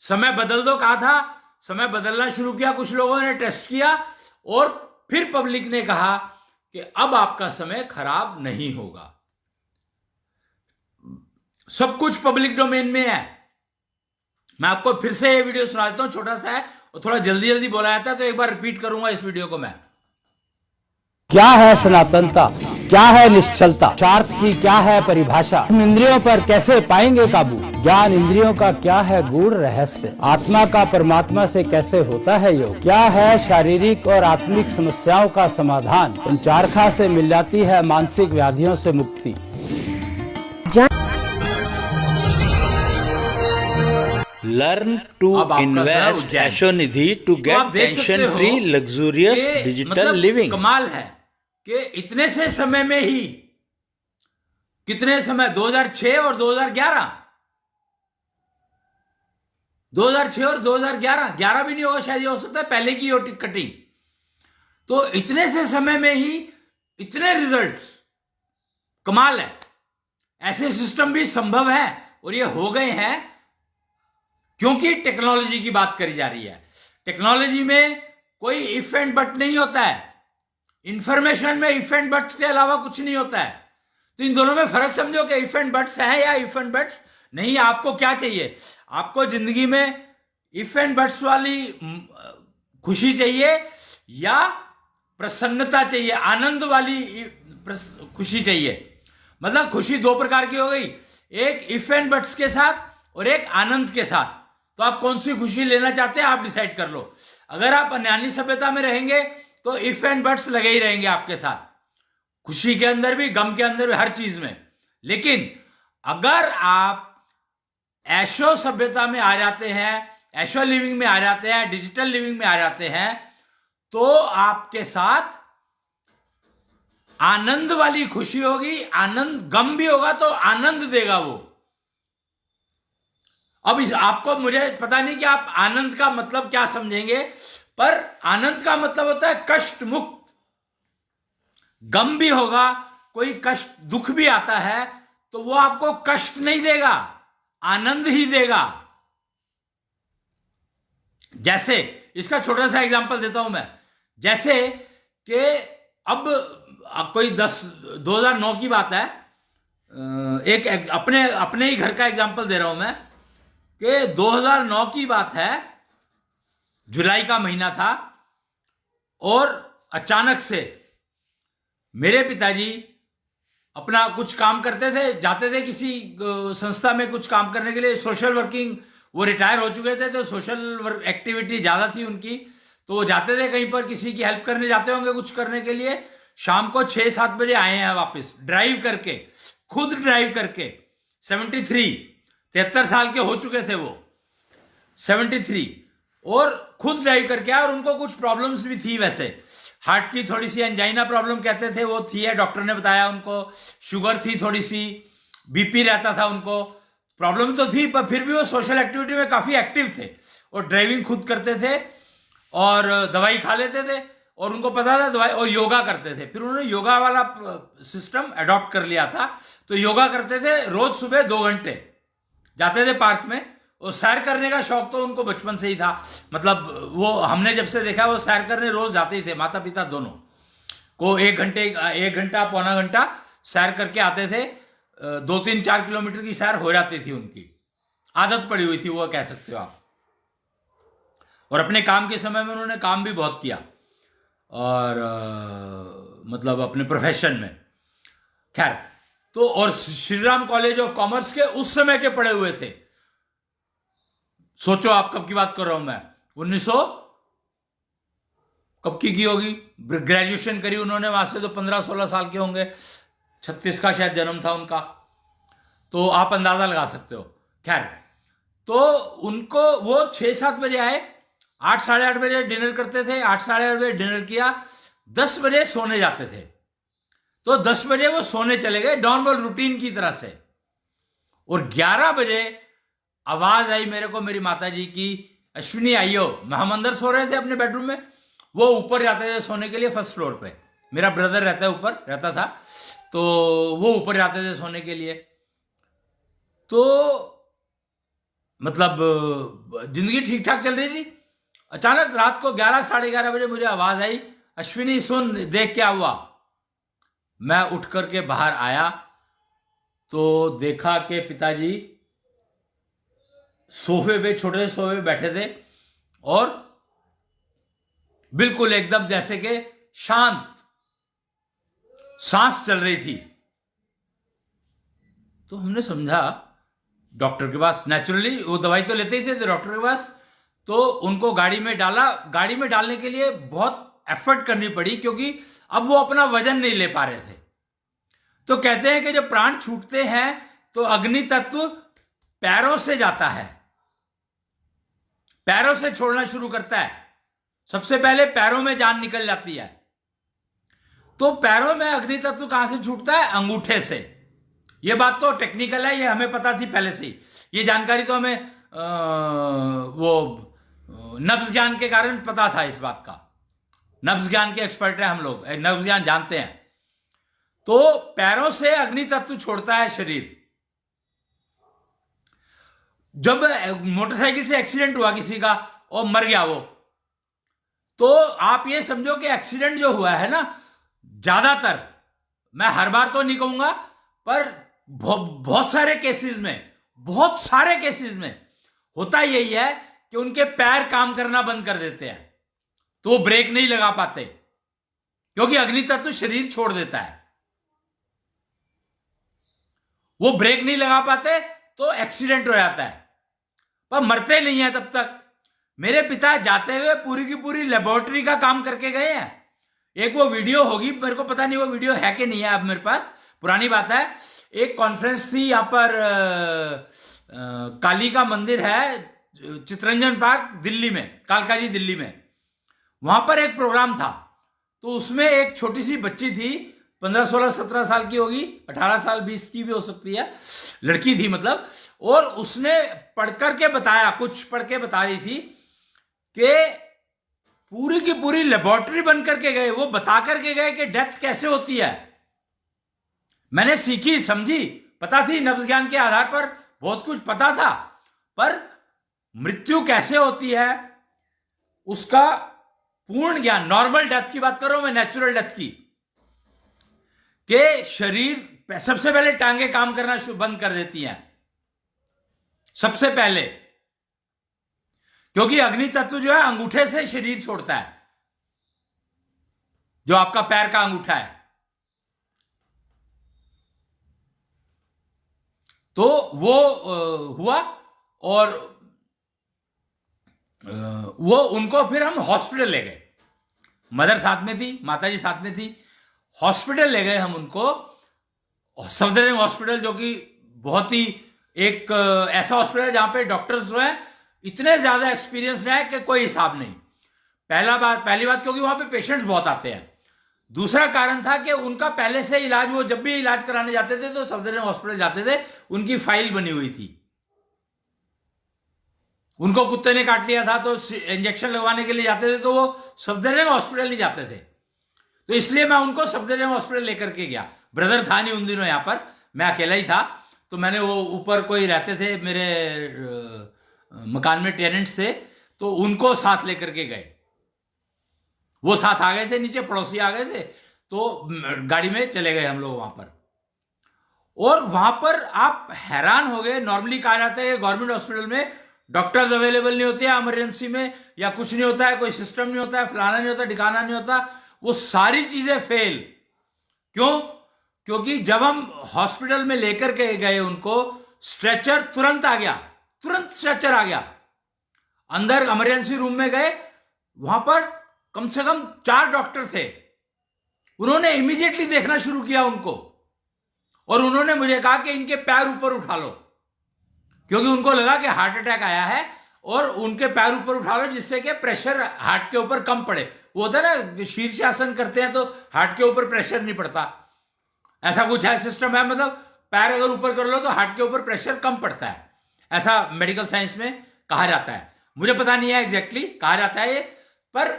समय बदल दो। कहा था, समय बदलना शुरू किया, कुछ लोगों ने टेस्ट किया और फिर पब्लिक ने कहा कि अब आपका समय खराब नहीं होगा। सब कुछ पब्लिक डोमेन में है। मैं आपको फिर से ये वीडियो सुना देता हूं, छोटा सा है और थोड़ा जल्दी जल्दी बोला जाता है, तो एक बार रिपीट करूंगा इस वीडियो को मैं। क्या है सनातनता, क्या है निश्चलता, स्वार्थ की क्या है परिभाषा, हम इंद्रियों पर कैसे पाएंगे काबू, ज्ञान इंद्रियों का क्या है गूढ़ रहस्य, आत्मा का परमात्मा से कैसे होता है योग, क्या है शारीरिक और आत्मिक समस्याओं का समाधान, इन चारखा से मिल जाती है मानसिक व्याधियों से मुक्ति। लर्न टू इन्वेस्ट ऐशो निधि to get tension free luxurious digital living. कमाल है कि इतने से समय में ही, कितने समय, 2006 और 2011, 2006 और 2011, 11 भी नहीं होगा शायद, ये हो सकता है पहले की हो कटिंग। तो इतने से समय में ही इतने रिजल्ट्स, कमाल है। ऐसे सिस्टम भी संभव है और ये हो गए हैं क्योंकि टेक्नोलॉजी की बात करी जा रही है। टेक्नोलॉजी में कोई इफ एंड बट नहीं होता है, इंफॉर्मेशन में इफ एंड बट्स के अलावा कुछ नहीं होता है। तो इन दोनों में फर्क समझो कि इफ एंड बट्स हैं या इफ एंड बट्स नहीं। आपको क्या चाहिए? आपको जिंदगी में इफ एंड बट्स वाली खुशी चाहिए या प्रसन्नता चाहिए, आनंद वाली खुशी चाहिए? मतलब खुशी दो प्रकार की हो गई, एक इफ एंड बट्स के साथ और एक आनंद के साथ। तो आप कौन सी खुशी लेना चाहते हैं, आप डिसाइड कर लो। अगर आप अन्यानी सभ्यता में रहेंगे तो इफ एंड बट्स लगे ही रहेंगे आपके साथ, खुशी के अंदर भी, गम के अंदर भी, हर चीज में। लेकिन अगर आप ऐशो सभ्यता में आ जाते हैं, ऐशो लिविंग में आ जाते हैं, डिजिटल लिविंग में आ जाते हैं, तो आपके साथ आनंद वाली खुशी होगी। आनंद, गम भी होगा तो आनंद देगा वो। अब आपको, मुझे पता नहीं कि आप आनंद का मतलब क्या समझेंगे, पर आनंद का मतलब होता है कष्ट मुक्त। गम भी होगा, कोई कष्ट, दुख भी आता है तो वो आपको कष्ट नहीं देगा, आनंद ही देगा। जैसे इसका छोटा सा एग्जांपल देता हूं मैं। जैसे कि अब कोई 2009 की बात है, एक अपने ही घर का एग्जांपल दे रहा हूं मैं कि 2009 की बात है, जुलाई का महीना था और अचानक से मेरे पिताजी अपना कुछ काम करते थे, जाते थे किसी संस्था में कुछ काम करने के लिए, सोशल वर्किंग, वो रिटायर हो चुके थे तो सोशल एक्टिविटी ज़्यादा थी उनकी, तो वो जाते थे कहीं पर किसी की हेल्प करने जाते होंगे कुछ करने के लिए। शाम को 6-7 बजे आए हैं वापस, ड्राइव करके, खुद ड्राइव करके 73, 73 साल के हो चुके थे वो, 73, और खुद ड्राइव करके आए। और उनको कुछ प्रॉब्लम्स भी थी, वैसे हार्ट की थोड़ी सी एंजाइना प्रॉब्लम कहते थे वो थी है, डॉक्टर ने बताया उनको। शुगर थी थोड़ी सी, बीपी रहता था उनको, प्रॉब्लम तो थी, पर फिर भी वो सोशल एक्टिविटी में काफ़ी एक्टिव थे और ड्राइविंग खुद करते थे और दवाई खा लेते थे और उनको पता था दवाई, और योगा करते थे। फिर उन्होंने योगा वाला सिस्टम अडॉप्ट कर लिया था, तो योगा करते थे रोज सुबह 2 घंटे, जाते थे पार्क में। और सैर करने का शौक तो उनको बचपन से ही था, मतलब वो हमने जब से देखा वो सैर करने रोज जाते ही थे, माता पिता दोनों को 1 घंटा पौना घंटा सैर करके आते थे। 2-3-4 किलोमीटर की सैर हो जाती थी, उनकी आदत पड़ी हुई थी, वो कह सकते हो आप। और अपने काम के समय में उन्होंने काम भी बहुत किया, और मतलब अपने प्रोफेशन में। खैर, तो और Shri Ram college of commerce के उस समय के पढ़े हुए थे। सोचो आप कब की बात कर रहा हूं मैं, 1900 कब की होगी, ग्रेजुएशन करी उन्होंने वहां से, तो 15-16 साल के होंगे, 36 का शायद जन्म था उनका, तो आप अंदाजा लगा सकते हो। खैर, तो उनको वो 6-7 बजे आए, 8-8:30 बजे डिनर करते थे, 8-8:30 बजे डिनर किया, 10 बजे सोने जाते थे। तो 10 बजे वो सोने चले गए नॉर्मल रूटीन की तरह से, और 11 बजे आवाज आई मेरे को मेरी माता जी की, अश्विनी आइयो। हम अंदर सो रहे थे अपने बेडरूम में, वो ऊपर जाते थे सोने के लिए, फर्स्ट फ्लोर पे। मेरा ब्रदर रहता है ऊपर, रहता था, तो वो ऊपर जाते थे सोने के लिए। तो मतलब जिंदगी ठीक ठाक चल रही थी। अचानक रात को 11-11:30 बजे मुझे आवाज आई, अश्विनी सुन, देख क्या हुआ। मैं उठ करके बाहर आया तो देखा कि पिताजी सोफे पे, छोटे से सोफे पे बैठे थे और बिल्कुल एकदम जैसे कि शांत, सांस चल रही थी। तो हमने समझा डॉक्टर के पास, नेचुरली वो दवाई तो लेते ही थे, तो डॉक्टर के पास, तो उनको गाड़ी में डाला। गाड़ी में डालने के लिए बहुत एफर्ट करनी पड़ी, क्योंकि अब वो अपना वजन नहीं ले पा रहे थे। तो कहते हैं कि जब प्राण छूटते हैं तो अग्नि तत्व पैरों से जाता है, पैरों से छोड़ना शुरू करता है। सबसे पहले पैरों में जान निकल जाती है। तो पैरों में अग्नि तत्व कहां से छूटता है? अंगूठे से। यह बात तो टेक्निकल है, ये हमें पता थी पहले से ही। ये जानकारी तो हमें वो नब्ज ज्ञान के कारण पता था इस बात का। नब्ज ज्ञान के एक्सपर्ट हैं हम लोग, नब्ज ज्ञान जानते हैं। तो पैरों से अग्नि तत्व छोड़ता है शरीर। जब मोटरसाइकिल से एक्सीडेंट हुआ किसी का और मर गया वो, तो आप ये समझो कि एक्सीडेंट जो हुआ है ना, ज्यादातर, मैं हर बार तो नहीं कहूंगा, पर बहुत सारे केसेस में होता यही है कि उनके पैर काम करना बंद कर देते हैं, तो वो ब्रेक नहीं लगा पाते, क्योंकि अग्नि तत्व शरीर छोड़ देता है। वो ब्रेक नहीं लगा पाते तो एक्सीडेंट हो जाता है, पर मरते नहीं है तब तक। मेरे पिता जाते हुए पूरी की पूरी लेबोरेटरी का काम करके गए हैं। एक वो वीडियो होगी, मेरे को पता नहीं वो वीडियो है कि नहीं है अब मेरे पास, पुरानी बात है। एक कॉन्फ्रेंस थी यहां पर, काली का मंदिर है चितरंजन पार्क दिल्ली में, कालका जी दिल्ली में, वहां पर एक प्रोग्राम था। तो उसमें एक छोटी सी बच्ची थी, 15, 16, 17 साल की होगी, 18 साल 20 की भी हो सकती है, लड़की थी मतलब। और उसने पढ़ करके बताया, कुछ पढ़ के बता रही थी कि पूरी की पूरी लेबोरेटरी बन करके गए, वो बता करके गए कि डेथ कैसे होती है। मैंने सीखी, समझी, पता थी, नब्ज ज्ञान के आधार पर बहुत कुछ पता था, पर मृत्यु कैसे होती है उसका पूर्ण ज्ञान, नॉर्मल डेथ की बात कर रहा हूं मैं, नेचुरल डेथ की, कि शरीर सबसे पहले टांगे काम करना बंद कर देती हैं सबसे पहले, क्योंकि अग्नि तत्व जो है अंगूठे से शरीर छोड़ता है, जो आपका पैर का अंगूठा है। तो वो हुआ, और वो उनको फिर हम हॉस्पिटल ले गए। मदर साथ में थी, माताजी साथ में थी, हॉस्पिटल ले गए हम उनको, सफदरजंग हॉस्पिटल, जो कि बहुत ही एक ऐसा हॉस्पिटल है जहां पे डॉक्टर्स जो है इतने ज्यादा एक्सपीरियंस्ड है कि कोई हिसाब नहीं। पहली बात क्योंकि वहां पे पेशेंट्स बहुत आते हैं। दूसरा कारण था कि उनका पहले से इलाज, वो जब भी इलाज कराने जाते थे तो सफदरजंग हॉस्पिटल जाते थे, उनकी फाइल बनी हुई थी। उनको कुत्ते ने काट लिया था तो इंजेक्शन लगवाने के लिए जाते थे तो वो सफदरजंग हॉस्पिटल ही जाते थे। तो इसलिए मैं उनको सफदरजंग हॉस्पिटल लेकर के गया। ब्रदर था नहीं उन दिनों यहां पर, मैं अकेला ही था। तो मैंने वो ऊपर कोई रहते थे मेरे मकान में, टेनेंट्स थे, तो उनको साथ लेकर के गए। वो साथ आ गए थे, नीचे पड़ोसी आ गए थे, तो गाड़ी में चले गए हम लोग वहां पर। और वहां पर आप हैरान हो गए। नॉर्मली कहा जाता है कि गवर्नमेंट हॉस्पिटल में डॉक्टर्स अवेलेबल नहीं होते हैं इमरजेंसी में, या कुछ नहीं होता है, कोई सिस्टम नहीं होता है, फलाना नहीं होता, ठिकाना नहीं होता। वो सारी चीजें फेल। क्यों? क्योंकि जब हम हॉस्पिटल में लेकर के गए उनको, स्ट्रेचर तुरंत आ गया, तुरंत स्ट्रेचर आ गया। अंदर इमरजेंसी रूम में गए, वहां पर कम से कम 4 डॉक्टर थे। उन्होंने इमीडिएटली देखना शुरू किया उनको, और उन्होंने मुझे कहा कि इनके पैर ऊपर उठा लो, क्योंकि उनको लगा कि हार्ट अटैक आया है, और उनके पैर ऊपर उठा लो जिससे कि प्रेशर हार्ट के ऊपर कम पड़े। वो होता है ना, शीर्षासन करते हैं तो हार्ट के ऊपर प्रेशर नहीं पड़ता, ऐसा कुछ है, सिस्टम है। मतलब पैर अगर ऊपर कर लो तो हार्ट के ऊपर प्रेशर कम पड़ता है, ऐसा मेडिकल साइंस में कहा जाता है। मुझे पता नहीं है एग्जैक्टली कहा जाता है ये, पर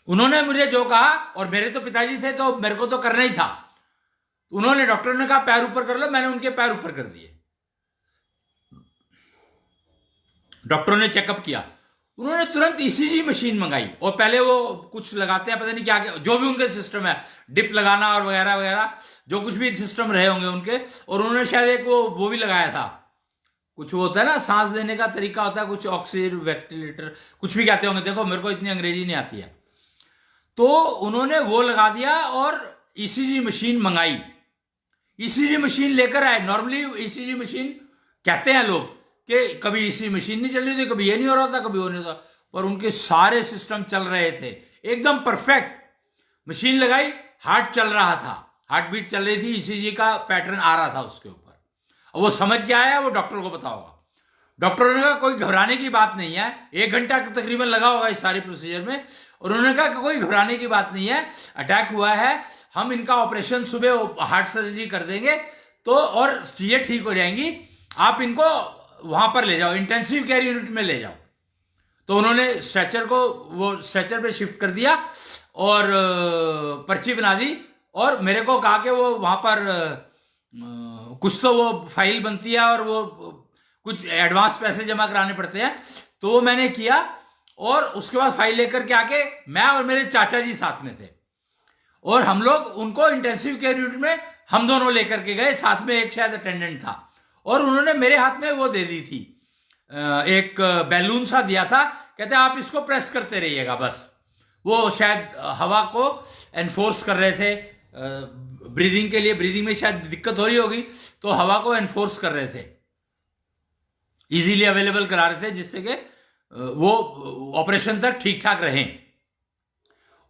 उन्होंने मुझे जो कहा, और मेरे तो पिताजी थे तो मेरे को तो करना ही था। उन्होंने, डॉक्टर ने कहा पैर ऊपर कर लो, मैंने उनके पैर ऊपर कर दिए। डॉक्टरों ने चेकअप किया, उन्होंने तुरंत ईसीजी मशीन मंगाई, और पहले वो कुछ लगाते हैं, पता नहीं क्या क्या, जो भी उनके सिस्टम है, डिप लगाना और वगैरह वगैरह, जो कुछ भी सिस्टम रहे होंगे उनके। और उन्होंने शायद एक वो भी लगाया था, कुछ वो होता है ना, सांस लेने का तरीका होता है, कुछ ऑक्सीजन वेंटिलेटर, कुछ भी कहते होंगे, देखो मेरे को इतनी अंग्रेजी नहीं आती है। तो उन्होंने वो लगा दिया और ईसीजी मशीन मंगाई। ईसीजी मशीन लेकर आए। नॉर्मली ईसीजी मशीन कहते हैं लोग कि कभी ईसीजी मशीन नहीं चल रही थी, कभी ये नहीं हो रहा था, कभी वो नहीं होता, पर उनके सारे सिस्टम चल रहे थे एकदम परफेक्ट। मशीन लगाई, हार्ट चल रहा था, हार्ट बीट चल रही थी, ईसीजी का पैटर्न आ रहा था उसके ऊपर। अब वो समझ के आया, वो डॉक्टर को पता होगा। डॉक्टरों ने कहा कोई घबराने की बात नहीं है, 1 घंटा तकरीबन लगा होगा इस सारी प्रोसीजर में। और उन्होंने कहा कि कोई घबराने की बात नहीं है, अटैक हुआ है, हम इनका ऑपरेशन सुबह हार्ट सर्जरी कर देंगे तो, और चीजें ठीक हो जाएंगी, आप इनको वहां पर ले जाओ, इंटेंसिव केयर यूनिट में ले जाओ। तो उन्होंने स्ट्रेचर को, वो स्ट्रेचर पे शिफ्ट कर दिया और पर्ची बना दी, और मेरे को कहा कि वो वहां पर कुछ तो वो फाइल बनती है और वो कुछ एडवांस पैसे जमा कराने पड़ते हैं, तो वो मैंने किया। और उसके बाद फाइल लेकर के आके मैं और मेरे चाचा जी साथ में थे, और हम लोग उनको इंटेंसिव केयर यूनिट में हम दोनों लेकर के गए, साथ में एक शायद अटेंडेंट था। और उन्होंने मेरे हाथ में वो दे दी थी, एक बैलून सा दिया था, कहते आप इसको प्रेस करते रहिएगा बस। वो शायद हवा को एनफोर्स कर रहे थे ब्रीदिंग के लिए, ब्रीदिंग में शायद दिक्कत हो रही होगी, तो हवा को एनफोर्स कर रहे थे, इजीली अवेलेबल करा रहे थे, जिससे कि वो ऑपरेशन तक ठीक ठाक रहें।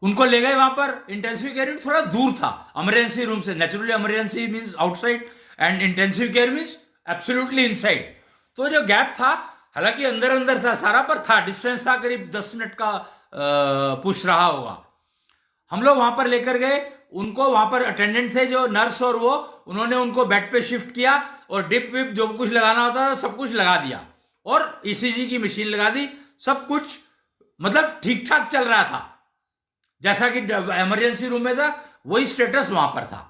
उनको ले गए वहां पर। इंटेंसिव केयर यूनिट थोड़ा दूर था इमरजेंसी रूम से। Naturally emergency means outside and intensive care means absolutely inside. तो जो गैप था, हालांकि अंदर अंदर था सारा, पर था, डिस्टेंस था करीब 10 मिनट का, पुश रहा होगा। हम लोग वहां पर लेकर गए उनको। वहां पर अटेंडेंट थे जो नर्स, और वो उन्होंने उनको बेड पे शिफ्ट किया और डिप विप जो कुछ लगाना होता था सब कुछ लगा दिया, और ईसीजी की मशीन लगा दी। सब कुछ मतलब ठीक ठाक चल रहा था, जैसा कि इमरजेंसी रूम में था वही स्टेटस वहां पर था।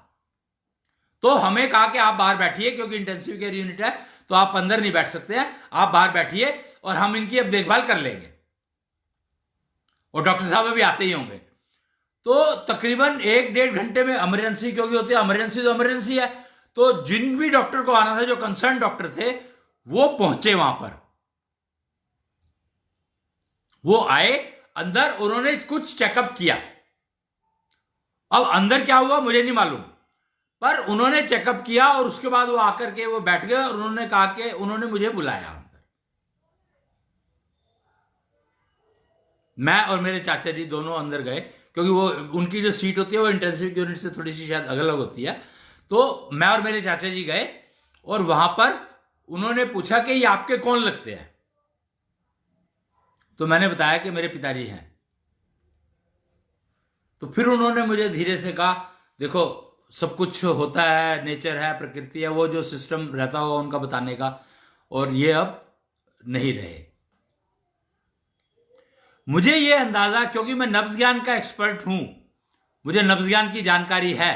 तो हमें कहा कि आप बाहर बैठिए, क्योंकि इंटेंसिव केयर यूनिट है तो आप अंदर नहीं बैठ सकते हैं, आप बाहर बैठिए और हम इनकी अब देखभाल कर लेंगे, और डॉक्टर साहब अभी आते ही होंगे। तो तकरीबन 1-1.5 घंटे में इमरजेंसी, क्योंकि होती है इमरजेंसी तो इमरजेंसी है, तो जिन भी डॉक्टर को आना था, जो कंसर्न डॉक्टर थे, वो पहुंचे वहां पर। वो आए अंदर, उन्होंने कुछ चेकअप किया। अब अंदर क्या हुआ मुझे नहीं मालूम, पर उन्होंने चेकअप किया और उसके बाद वो आकर के वो बैठ गए और उन्होंने कहा कि उन्होंने मुझे बुलाया अंदर। मैं और मेरे चाचा जी दोनों अंदर गए, क्योंकि वो उनकी जो सीट होती है वो इंटेंसिव यूनिट से थोड़ी सी शायद अलग होती है। तो मैं और मेरे चाचा जी गए और वहां पर उन्होंने पूछा कि ये आपके कौन लगते हैं। तो मैंने बताया कि मेरे पिताजी हैं। तो फिर उन्होंने मुझे धीरे से कहा, देखो सब कुछ होता है, नेचर है, प्रकृति है, वो जो सिस्टम रहता होगा उनका बताने का, और ये अब नहीं रहे। मुझे ये अंदाजा, क्योंकि मैं नब्ज ज्ञान का एक्सपर्ट हूं, मुझे नब्ज ज्ञान की जानकारी है,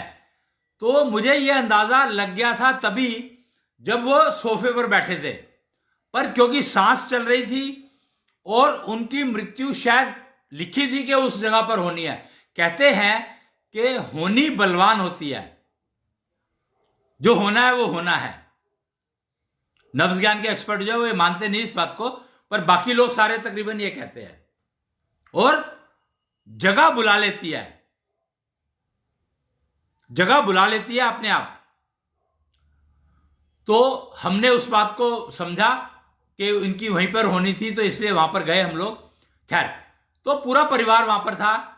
तो मुझे ये अंदाजा लग गया था तभी जब वो सोफे पर बैठे थे। पर क्योंकि सांस चल रही थी और उनकी मृत्यु शायद लिखी थी कि उस जगह पर होनी है। कहते हैं कि होनी बलवान होती है, जो होना है वो होना है। नब्ज ज्ञान के एक्सपर्ट जो है वो ये मानते नहीं इस बात को, पर बाकी लोग सारे तकरीबन ये कहते हैं। और जगह बुला लेती है, जगह बुला लेती है अपने आप। तो हमने उस बात को समझा कि इनकी वहीं पर होनी थी, तो इसलिए वहां पर गए हम लोग। खैर, तो पूरा परिवार वहां पर था।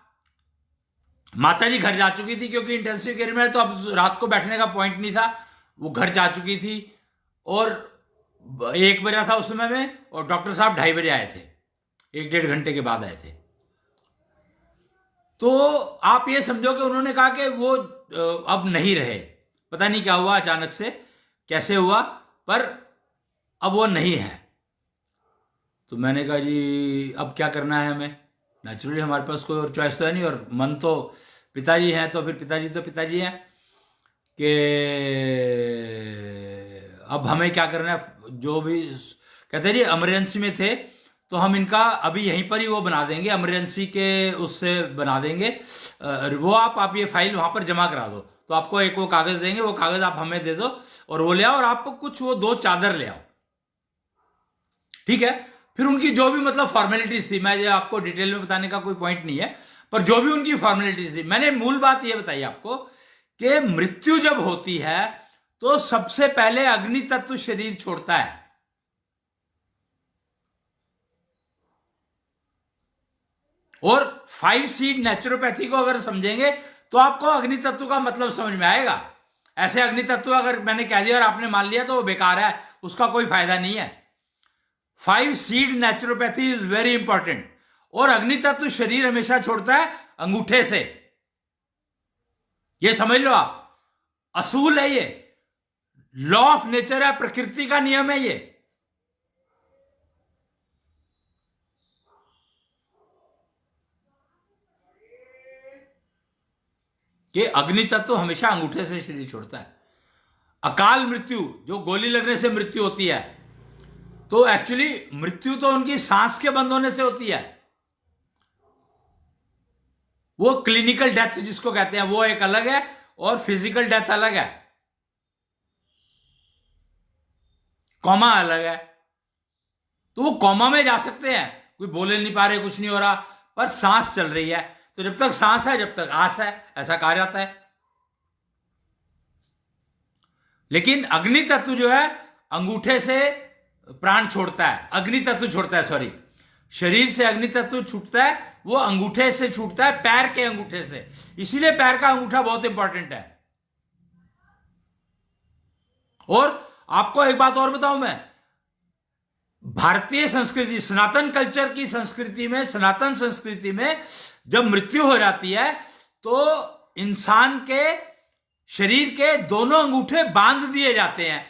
माता जी घर जा चुकी थी, क्योंकि इंटेंसिव केयर में तो अब रात को बैठने का पॉइंट नहीं था, वो घर जा चुकी थी। और 1 बजा था उस समय में, और डॉक्टर साहब 2:30 बजे आए थे, 1-1.5 घंटे के बाद आए थे। तो आप ये समझो कि उन्होंने कहा कि वो अब नहीं रहे, पता नहीं क्या हुआ, अचानक से कैसे हुआ, पर अब वो नहीं है। तो मैंने कहा जी अब क्या करना है हमें, नेचुरली हमारे पास कोई और चॉइस तो है नहीं, और मन तो पिताजी हैं, तो फिर पिताजी तो पिताजी हैं कि अब हमें क्या करना है। जो भी कहते हैं जी इमरजेंसी में थे, तो हम इनका अभी यहीं पर ही वो बना देंगे, इमरजेंसी के उससे बना देंगे, वो आप ये फाइल वहां पर जमा करा दो। तो आपको एक वो कागज देंगे, वो कागज आप हमें दे दो और वो ले आओ, और आपको कुछ वो 2 चादर ले आओ, ठीक है। फिर उनकी जो भी मतलब फॉर्मेलिटीज थी, मैं आपको डिटेल में बताने का कोई पॉइंट नहीं है, पर जो भी उनकी फॉर्मेलिटीज थी, मैंने मूल बात ये बताई आपको कि मृत्यु जब होती है तो सबसे पहले अग्नि तत्व शरीर छोड़ता है। और 5 सीड नेचुरोपैथी को अगर समझेंगे तो आपको अग्नि तत्व का मतलब समझ में आएगा। ऐसे अग्नि तत्व अगर मैंने कह दिया और आपने मान लिया तो वो बेकार है, उसका कोई फायदा नहीं है। 5 seed naturopathy is very important. और अग्नि तत्व शरीर हमेशा छोड़ता है अंगूठे से, ये समझ लो आप, असूल है ये, लॉ ऑफ नेचर है, प्रकृति का नियम है ये। कि अग्नि तत्व हमेशा अंगूठे से शरीर छोड़ता है। अकाल मृत्यु, जो गोली लगने से मृत्यु होती है, तो एक्चुअली मृत्यु तो उनकी सांस के बंद होने से होती है। वो क्लिनिकल डेथ जिसको कहते हैं वो एक अलग है, और फिजिकल डेथ अलग है, कॉमा अलग है। तो वो कॉमा में जा सकते हैं, कोई बोले नहीं पा रहे, कुछ नहीं हो रहा, पर सांस चल रही है। तो जब तक सांस है जब तक आस है, ऐसा कहा जाता है। लेकिन अग्नि तत्व जो है अंगूठे से प्राण छोड़ता है, अग्नि तत्व छोड़ता है, सॉरी, शरीर से अग्नि तत्व छूटता है, वो अंगूठे से छूटता है, पैर के अंगूठे से। इसीलिए पैर का अंगूठा बहुत इंपॉर्टेंट है। और आपको एक बात और बताऊं मैं, भारतीय संस्कृति, सनातन कल्चर की संस्कृति में, सनातन संस्कृति में जब मृत्यु हो जाती है तो इंसान के शरीर के दोनों अंगूठे बांध दिए जाते हैं।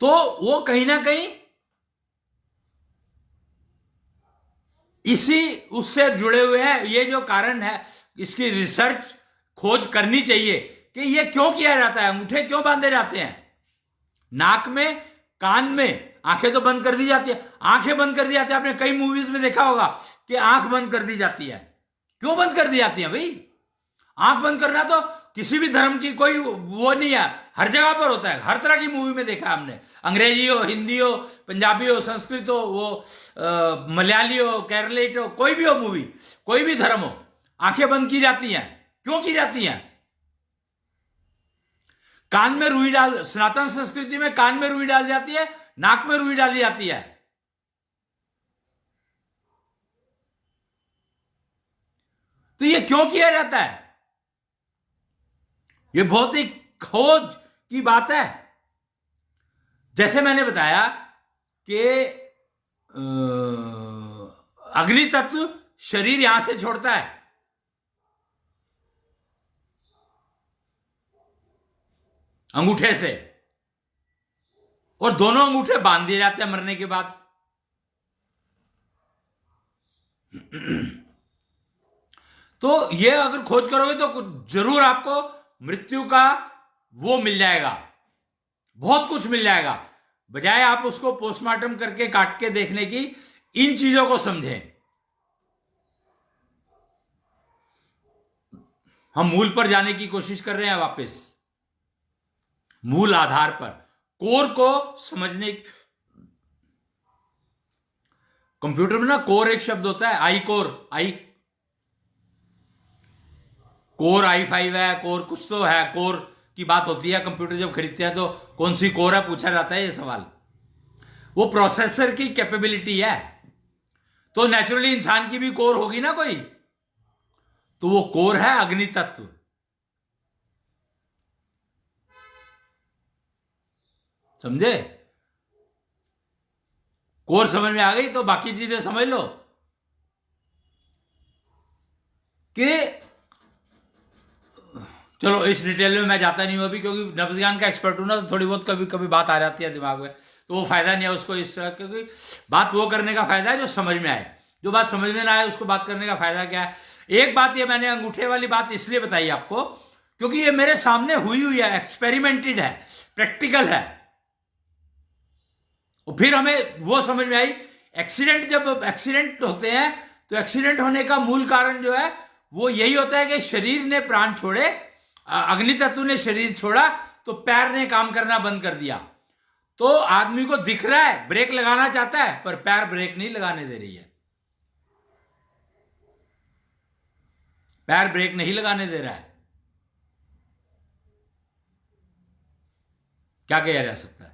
तो वो कहीं ना कहीं इसी उससे जुड़े हुए हैं। ये जो कारण है, इसकी रिसर्च खोज करनी चाहिए कि ये क्यों किया जाता है, अंगूठे क्यों बांधे जाते हैं। नाक में, कान में, आंखें तो बंद कर दी जाती है, आंखें बंद कर दी जाती है। आपने कई मूवीज में देखा होगा कि आंख बंद कर दी जाती है। क्यों बंद कर दी जाती है भाई? आंख बंद करना तो किसी भी धर्म की कोई वो नहीं है, हर जगह पर होता है, हर तरह की मूवी में देखा हमने, अंग्रेजी हो, हिंदी हो, पंजाबी हो, संस्कृत हो, वो मलयाली हो, केरलेट हो, कोई भी हो मूवी, कोई भी धर्म हो, आंखें बंद की जाती हैं। क्यों की जाती हैं? कान में रुई डाल, सनातन संस्कृति में कान में रुई डाल जाती है, नाक में रुई डाली जाती है। तो ये क्यों किया जाता है? ये बहुत ही खोज की बात है। जैसे मैंने बताया कि अग्नि तत्व शरीर यहां से छोड़ता है, अंगूठे से, और दोनों अंगूठे बांध दिए जाते हैं मरने के बाद। तो ये अगर खोज करोगे तो जरूर आपको मृत्यु का वो मिल जाएगा, बहुत कुछ मिल जाएगा। बजाय आप उसको पोस्टमार्टम करके काट के देखने की, इन चीजों को समझें। हम मूल पर जाने की कोशिश कर रहे हैं, वापस मूल आधार पर, कोर को समझने की। कंप्यूटर में ना कोर एक शब्द होता है, आई कोर, कोर i5 है, कोर कुछ तो है, कोर की बात होती है। कंप्यूटर जब खरीदते हैं तो कौन सी कोर है पूछा जाता है, ये सवाल। वो प्रोसेसर की कैपेबिलिटी है। तो नेचुरली इंसान की भी कोर होगी ना कोई, तो वो कोर है अग्नि तत्व। समझे? कोर समझ में आ गई तो बाकी चीजें समझ लो कि चलो इस डिटेल में मैं जाता नहीं हूं अभी, क्योंकि नब्ज ज्ञान का एक्सपर्ट हूं ना, तो थोड़ी बहुत कभी कभी बात आ जाती है दिमाग में, तो वो फायदा नहीं है उसको इस तरह, क्योंकि बात वो करने का फायदा है जो समझ में आए। जो बात समझ में ना आए उसको बात करने का फायदा क्या है? एक बात ये मैंने अंगूठे वाली बात इसलिए बताई आपको क्योंकि ये मेरे सामने हुई है, एक्सपेरिमेंटेड है, प्रैक्टिकल है। और फिर हमें वो समझ में आई, एक्सीडेंट जब एक्सीडेंट होते हैं तो एक्सीडेंट होने का मूल कारण जो है वो यही होता है कि शरीर ने प्राण छोड़े, अग्नि तत्व ने शरीर छोड़ा, तो पैर ने काम करना बंद कर दिया। तो आदमी को दिख रहा है ब्रेक लगाना चाहता है, पर पैर ब्रेक नहीं लगाने दे रही है, पैर ब्रेक नहीं लगाने दे रहा है। क्या किया जा सकता है?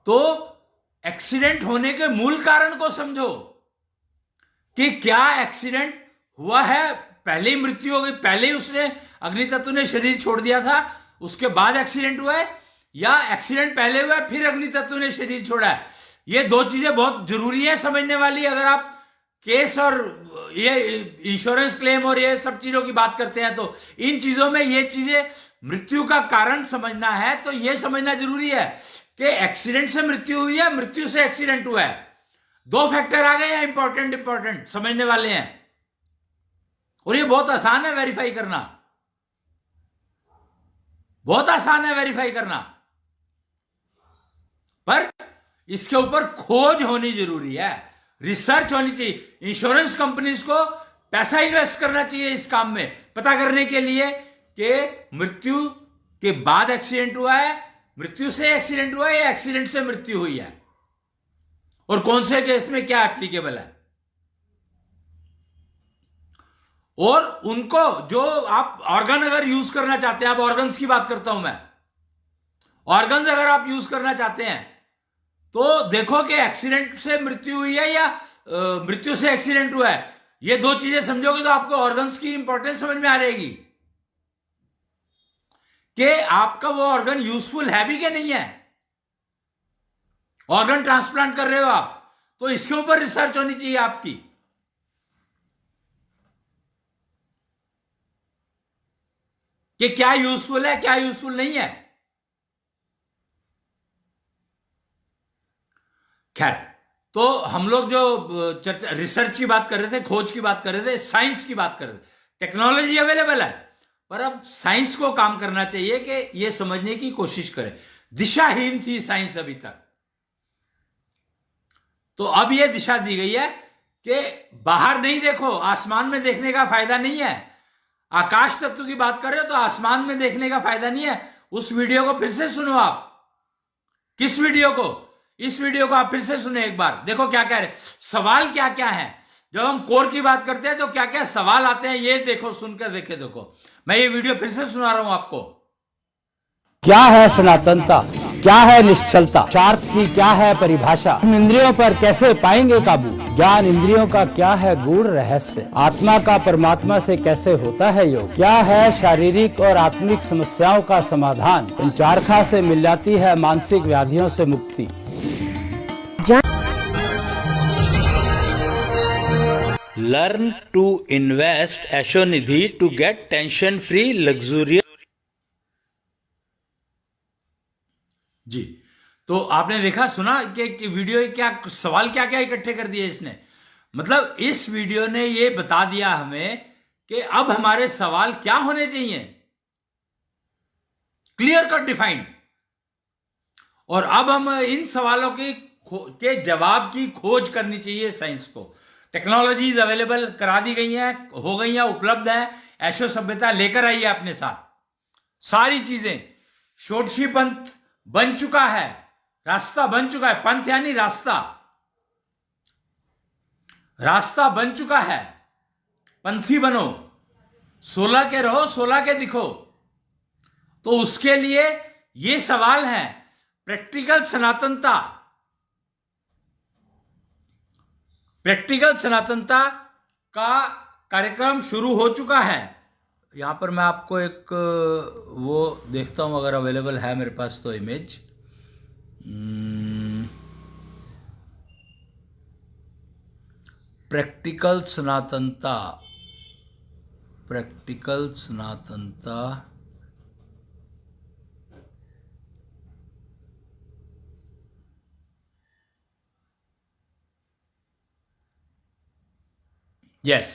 तो एक्सीडेंट होने के मूल कारण को समझो कि क्या एक्सीडेंट हुआ है, पहले ही मृत्यु हो गई, पहले ही उसने अग्नि तत्व ने शरीर छोड़ दिया था, उसके बाद एक्सीडेंट हुआ है, या एक्सीडेंट पहले हुआ है फिर अग्नि तत्व ने शरीर छोड़ा है। ये दो चीजें बहुत जरूरी है समझने वाली। अगर आप केस और ये इंश्योरेंस क्लेम और ये सब चीजों की बात करते हैं तो इन चीजों में ये चीजें मृत्यु का कारण समझना है, तो ये समझना जरूरी है कि एक्सीडेंट से मृत्यु हुई है, मृत्यु से एक्सीडेंट हुआ है। दो फैक्टर आ गए हैं इंपॉर्टेंट समझने वाले हैं, और ये बहुत आसान है वेरीफाई करना, बहुत आसान है वेरीफाई करना, पर इसके ऊपर खोज होनी जरूरी है, रिसर्च होनी चाहिए। इंश्योरेंस कंपनीज को पैसा इन्वेस्ट करना चाहिए इस काम में, पता करने के लिए कि मृत्यु के बाद एक्सीडेंट हुआ है, मृत्यु से एक्सीडेंट हुआ है, या एक्सीडेंट से मृत्यु हुई है, और कौन से केस में क्या एप्लीकेबल है। और उनको जो आप ऑर्गन अगर यूज करना चाहते हैं, आप ऑर्गन्स की बात करता हूं मैं, ऑर्गन्स अगर आप यूज करना चाहते हैं तो देखो कि एक्सीडेंट से मृत्यु हुई है या मृत्यु से एक्सीडेंट हुआ है। ये दो चीजें समझोगे तो आपको ऑर्गन्स की इंपॉर्टेंस समझ में आ जाएगी कि आपका वो ऑर्गन यूजफुल है भी कि नहीं है। ऑर्गन ट्रांसप्लांट कर रहे हो आप, तो इसके ऊपर रिसर्च होनी चाहिए आपकी कि क्या यूजफुल है, क्या यूजफुल नहीं है। खैर, तो हम लोग जो चर्चा रिसर्च की बात कर रहे थे, खोज की बात कर रहे थे, साइंस की बात कर रहे थे। टेक्नोलॉजी अवेलेबल है, पर अब साइंस को काम करना चाहिए कि यह समझने की कोशिश करें। दिशाहीन थी साइंस अभी तक, तो अब यह दिशा दी गई है कि बाहर नहीं देखो, आसमान में देखने का फायदा नहीं है। आकाश तत्व की बात कर रहे हो तो आसमान में देखने का फायदा नहीं है। उस वीडियो को फिर से सुनो आप। किस वीडियो को? इस वीडियो को आप फिर से सुने एक बार, देखो क्या कह रहे, सवाल क्या क्या है। जब हम कोर की बात करते हैं तो क्या क्या सवाल आते हैं, ये देखो, सुनकर देखे। देखो, मैं ये वीडियो फिर से सुना रहा हूं आपको। क्या है सनातनता, क्या है निश्चलता, स्वार्थ की क्या है परिभाषा, हम इंद्रियों पर कैसे पाएंगे काबू, ज्ञान इंद्रियों का क्या है गूढ़ रहस्य, आत्मा का परमात्मा से कैसे होता है योग, क्या है शारीरिक और आत्मिक समस्याओं का समाधान, इन चारखा से मिल जाती है मानसिक व्याधियों से मुक्ति। लर्न टू इन्वेस्ट एशो निधि to get tension free luxurious. जी, तो आपने देखा सुना कि वीडियो क्या सवाल क्या क्या इकट्ठे कर दिए इसने। मतलब इस वीडियो ने ये बता दिया हमें कि अब हमारे सवाल क्या होने चाहिए, क्लियर कट डिफाइंड। और अब हम इन सवालों के जवाब की खोज करनी चाहिए साइंस को। टेक्नोलॉजीज अवेलेबल करा दी गई हैं, हो गई हैं, उपलब्ध है। ऐशो सभ्यता लेकर आई है अपने साथ सारी चीजें। षोडशी पंथ बन चुका है, रास्ता बन चुका है। पंथ यानी रास्ता, रास्ता बन चुका है। पंथी बनो, 16 के रहो, 16 के दिखो। तो उसके लिए ये सवाल है। प्रैक्टिकल सनातनता, प्रैक्टिकल सनातनता का कार्यक्रम शुरू हो चुका है। यहां पर मैं आपको एक वो देखता हूं, अगर अवेलेबल है मेरे पास तो इमेज। प्रैक्टिकल सनातनता, प्रैक्टिकल सनातनता, यस।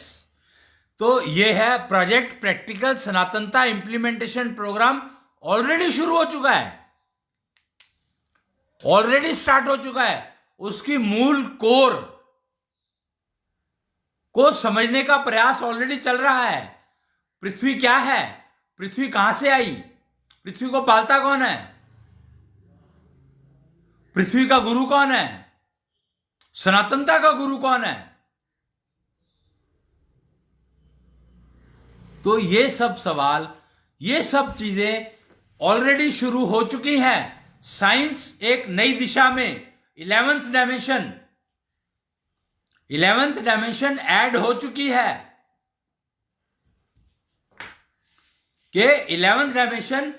तो ये है प्रोजेक्ट प्रैक्टिकल सनातनता इंप्लीमेंटेशन प्रोग्राम। ऑलरेडी शुरू हो चुका है, ऑलरेडी स्टार्ट हो चुका है। उसकी मूल कोर को समझने का प्रयास ऑलरेडी चल रहा है। पृथ्वी क्या है, पृथ्वी कहां से आई, पृथ्वी को पालता कौन है, पृथ्वी का गुरु कौन है, सनातनता का गुरु कौन है। तो ये सब सवाल, ये सब चीजें ऑलरेडी शुरू हो चुकी हैं। साइंस एक नई दिशा में 11th डायमेंशन ऐड हो चुकी है। कि 11th डायमेंशन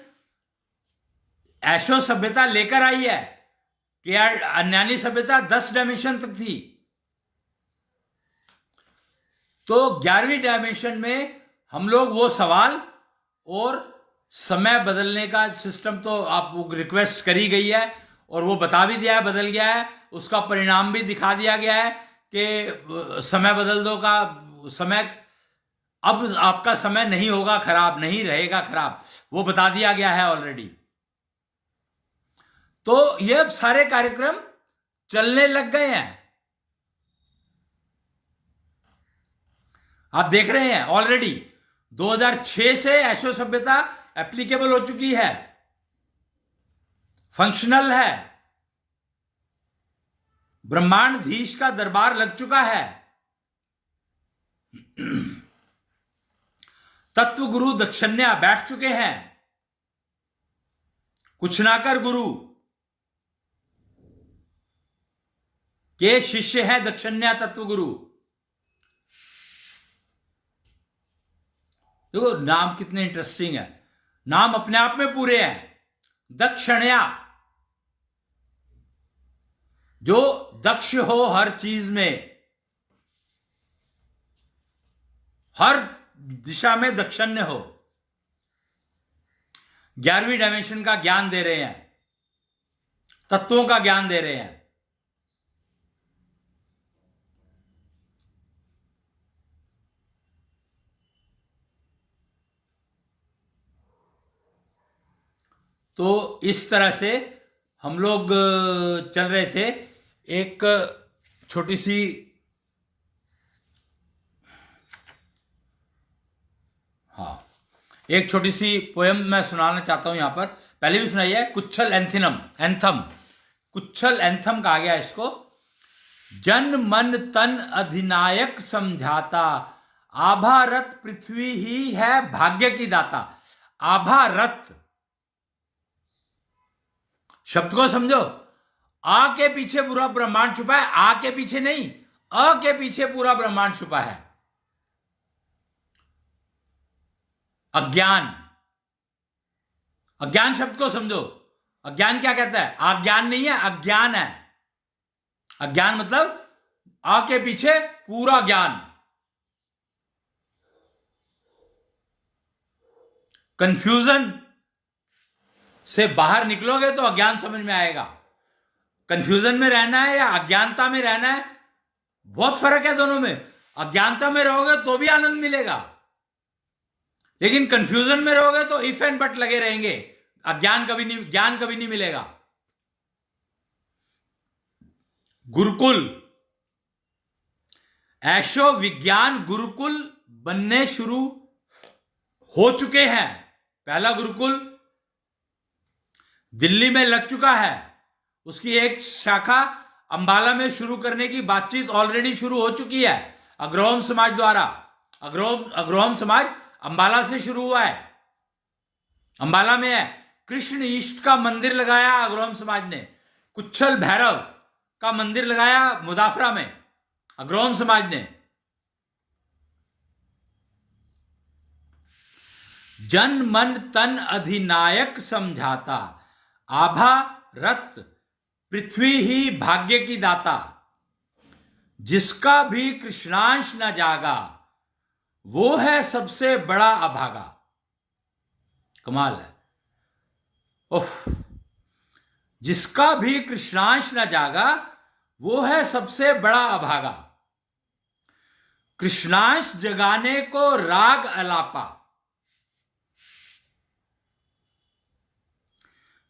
ऐशो सभ्यता लेकर आई है कि अन्यानी सभ्यता 10 डायमेंशन तक थी। तो 11वीं डायमेंशन में हम लोग वो सवाल और समय बदलने का सिस्टम तो आप रिक्वेस्ट करी गई है और वो बता भी दिया है, बदल गया है। उसका परिणाम भी दिखा दिया गया है कि समय बदल दो का समय, अब आपका समय नहीं होगा खराब, नहीं रहेगा खराब, वो बता दिया गया है ऑलरेडी। तो ये अब सारे कार्यक्रम चलने लग गए हैं। आप देख रहे हैं ऑलरेडी 2006 से ऐशो सभ्यता एप्लीकेबल हो चुकी है, फंक्शनल है। ब्रह्मांडधीश का दरबार लग चुका है। तत्व गुरु दक्षिण्या बैठ चुके हैं। कुछनाकर गुरु के शिष्य हैं दक्षिण्या तत्व गुरु। देखो नाम कितने इंटरेस्टिंग है, नाम अपने आप में पूरे हैं। दक्षिण्या, जो दक्ष हो हर चीज में, हर दिशा में दक्षिण्य हो। 11वीं डायमेंशन का ज्ञान दे रहे हैं, तत्वों का ज्ञान दे रहे हैं। तो इस तरह से हम लोग चल रहे थे। एक छोटी सी एक छोटी सी पोयम मैं सुनाना चाहता हूं यहां पर। पहले भी सुनाई है, कुच्छल एंथम, कुच्छल एंथम कहा गया इसको। जन मन तन अधिनायक समझाता, आभारत पृथ्वी ही है भाग्य की दाता। आभारत शब्द को समझो। आ के पीछे पूरा ब्रह्मांड छुपा है, आ के पीछे नहीं, अ के पीछे पूरा ब्रह्मांड छुपा है। अज्ञान, अज्ञान शब्द को समझो। अज्ञान क्या कहता है? अज्ञान नहीं है, अज्ञान है। अज्ञान मतलब आ के पीछे पूरा ज्ञान। कंफ्यूजन से बाहर निकलोगे तो अज्ञान समझ में आएगा। कंफ्यूजन में रहना है या अज्ञानता में रहना है, बहुत फर्क है दोनों में। अज्ञानता में रहोगे तो भी आनंद मिलेगा, लेकिन कंफ्यूजन में रहोगे तो इफ एंड बट लगे रहेंगे, ज्ञान कभी नहीं मिलेगा। गुरुकुल, ऐशो विज्ञान गुरुकुल बनने शुरू हो चुके हैं। पहला गुरुकुल दिल्ली में लग चुका है, उसकी एक शाखा अंबाला में शुरू करने की बातचीत ऑलरेडी शुरू हो चुकी है अग्रहोम समाज द्वारा। अग्रहोम समाज अंबाला से शुरू हुआ है, अंबाला में है। कृष्ण ईष्ट का मंदिर लगाया अग्रहोम समाज ने। कुच्छल भैरव का मंदिर लगाया मुजाफरा में अग्रहोम समाज ने। जन मन तन अधिनायक समझाता, आभा रत पृथ्वी ही भाग्य की दाता। जिसका भी कृष्णांश न जागा, वो है सबसे बड़ा अभागा। कमाल है। उफ, जिसका भी कृष्णांश न जागा, वो है सबसे बड़ा अभागा। कृष्णांश जगाने को राग अलापा,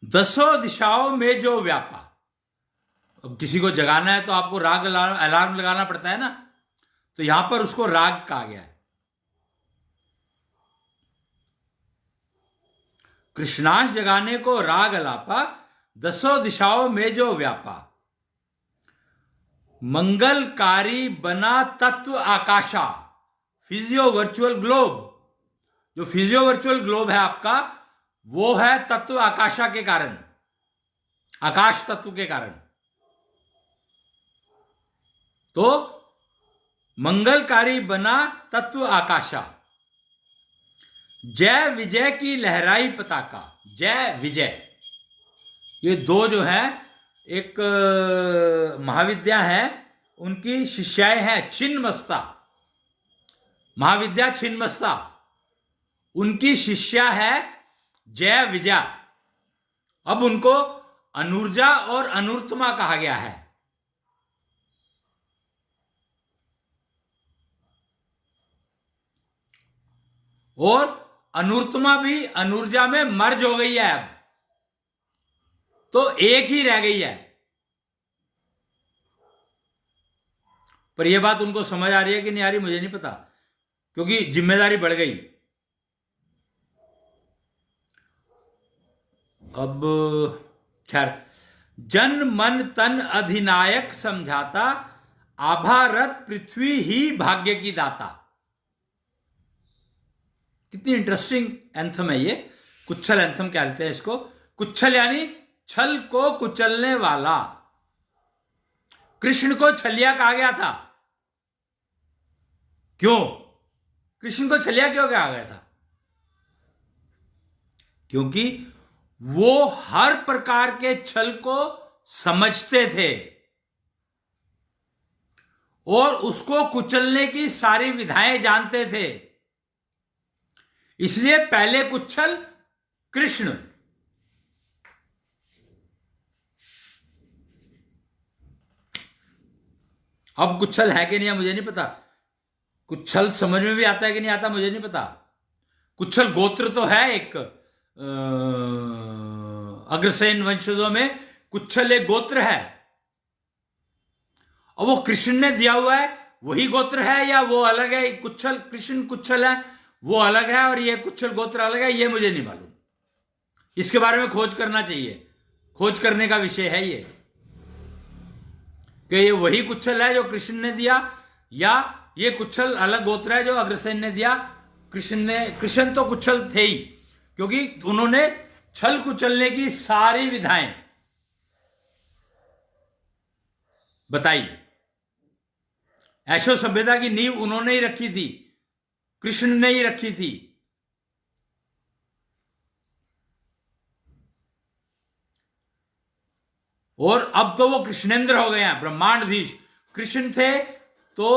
दसों दिशाओं में जो व्यापा। अब किसी को जगाना है तो आपको राग अलार्म लगाना पड़ता है ना, तो यहां पर उसको राग कहा गया है। कृष्णांश जगाने को राग अलापा, दसों दिशाओं में जो व्यापा। मंगलकारी बना तत्व आकाशा, फिजियो वर्चुअल ग्लोब। जो फिजियो वर्चुअल ग्लोब है आपका, वो है तत्व आकाशा के कारण, आकाश तत्व के कारण। तो मंगलकारी बना तत्व आकाशा। जय विजय की लहराई पताका। जय विजय, ये दो जो है, एक महाविद्या है, उनकी शिष्याएं हैं छिन्नमस्ता। महाविद्या छिन्नमस्ता, उनकी शिष्या है जय विजया। अब उनको अनुर्जा और अनुर्तमा कहा गया है। और अनुर्तमा भी अनुर्जा में मर्ज हो गई है, अब तो एक ही रह गई है। पर यह बात उनको समझ आ रही है कि नहीं आ रही मुझे नहीं पता, क्योंकि जिम्मेदारी बढ़ गई। अब खैर, जन मन तन अधिनायक समझाता, आभारत पृथ्वी ही भाग्य की दाता। कितनी इंटरेस्टिंग एंथम है ये। कुच्छल एंथम कहते हैं इसको। कुच्छल यानी छल को कुचलने वाला। कृष्ण को छलिया कहा गया था। क्यों? कृष्ण को छलिया क्यों कहा गया था? क्योंकि वो हर प्रकार के छल को समझते थे और उसको कुचलने की सारी विधाएं जानते थे। इसलिए पहले कुच्छल कृष्ण। अब कुच्छल है कि नहीं है मुझे नहीं पता। कुच्छल समझ में भी आता है कि नहीं आता मुझे नहीं पता। कुच्छल गोत्र तो है एक, अग्रसेन वंशजों में कुच्छल एक गोत्र है। और वो कृष्ण ने दिया हुआ है वही गोत्र है या वो अलग है? कुच्छल कृष्ण कुच्छल है वो अलग है और ये कुच्छल गोत्र अलग है, ये मुझे नहीं मालूम। इसके बारे में खोज करना चाहिए, खोज करने का विषय है ये, कि ये वही कुच्छल है जो कृष्ण ने दिया या ये कुच्छल अलग गोत्र है जो अग्रसेन ने दिया। कृष्ण तो कुच्छल थे ही, क्योंकि उन्होंने छल कुचलने की सारी विधाएं बताई। ऐशो सभ्यता की नींव उन्होंने ही रखी थी, कृष्ण ने ही रखी थी। और अब तो वो कृष्णेंद्र हो गए हैं, ब्रह्मांडधीश। कृष्ण थे तो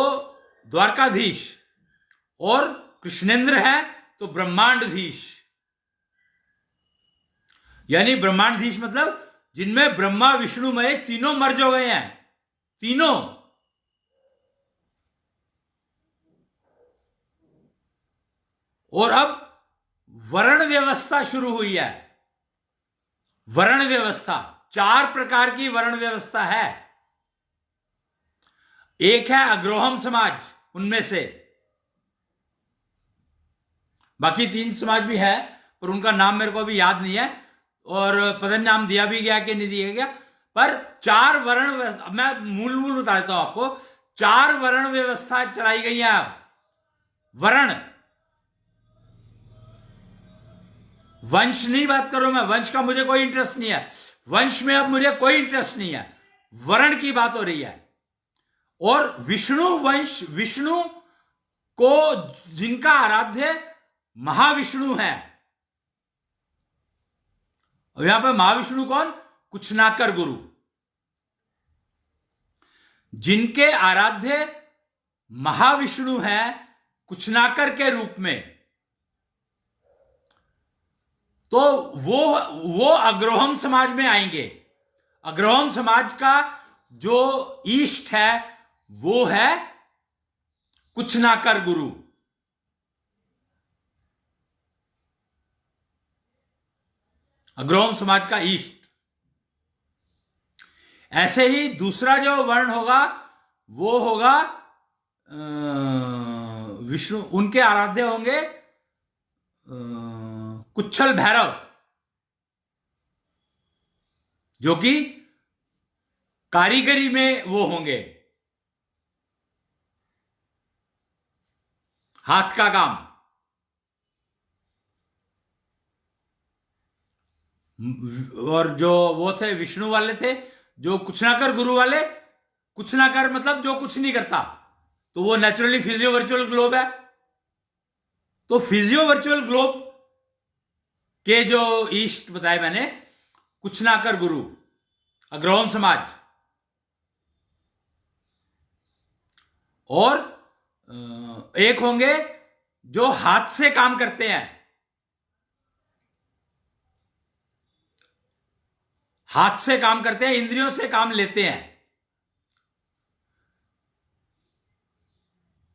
द्वारकाधीश, और कृष्णेंद्र है तो ब्रह्मांडधीश। यानी ब्रह्मांडधीश मतलब जिनमें ब्रह्मा विष्णु महेश तीनों मर्ज हो गए हैं, तीनों। और अब वर्ण व्यवस्था शुरू हुई है। वर्ण व्यवस्था, 4 प्रकार की वर्ण व्यवस्था है। एक है अग्रोहम समाज, उनमें से बाकी 3 समाज भी है, पर उनका नाम मेरे को अभी याद नहीं है, और पता नहीं नाम दिया भी गया कि नहीं दिया गया। पर 4 वर्ण, मैं मूल बता देता हूं आपको। 4 वर्ण व्यवस्था चलाई गई है। अब वर्ण, वंश नहीं बात करो मैं, वंश का मुझे कोई इंटरेस्ट नहीं है, वंश में अब मुझे कोई इंटरेस्ट नहीं है, वर्ण की बात हो रही है। और विष्णु वंश, विष्णु को जिनका आराध्य महाविष्णु है। और यहां पर महाविष्णु कौन? कुछनाकर गुरु, जिनके आराध्य महाविष्णु है कुछनाकर के रूप में। तो वो अग्रोहम समाज में आएंगे। अग्रोहम समाज का जो ईष्ट है वो है कुछनाकर गुरु। अग्रोहम समाज का ईष्ट। ऐसे ही दूसरा जो वर्ण होगा वो होगा विष्णु, उनके आराध्य होंगे कुच्छल भैरव, जो कि कारीगरी में वो होंगे, हाथ का काम। और जो वो थे विष्णु वाले थे, जो कुछनाकर गुरु वाले, कुछनाकर मतलब जो कुछ नहीं करता, तो वो नेचुरली फिजियो वर्चुअल ग्लोब है। तो फिजियो वर्चुअल ग्लोब के जो ईस्ट बताए मैंने, कुछनाकर गुरु, अग्रोहम समाज। और एक होंगे जो हाथ से काम करते हैं, हाथ से काम करते हैं, इंद्रियों से काम लेते हैं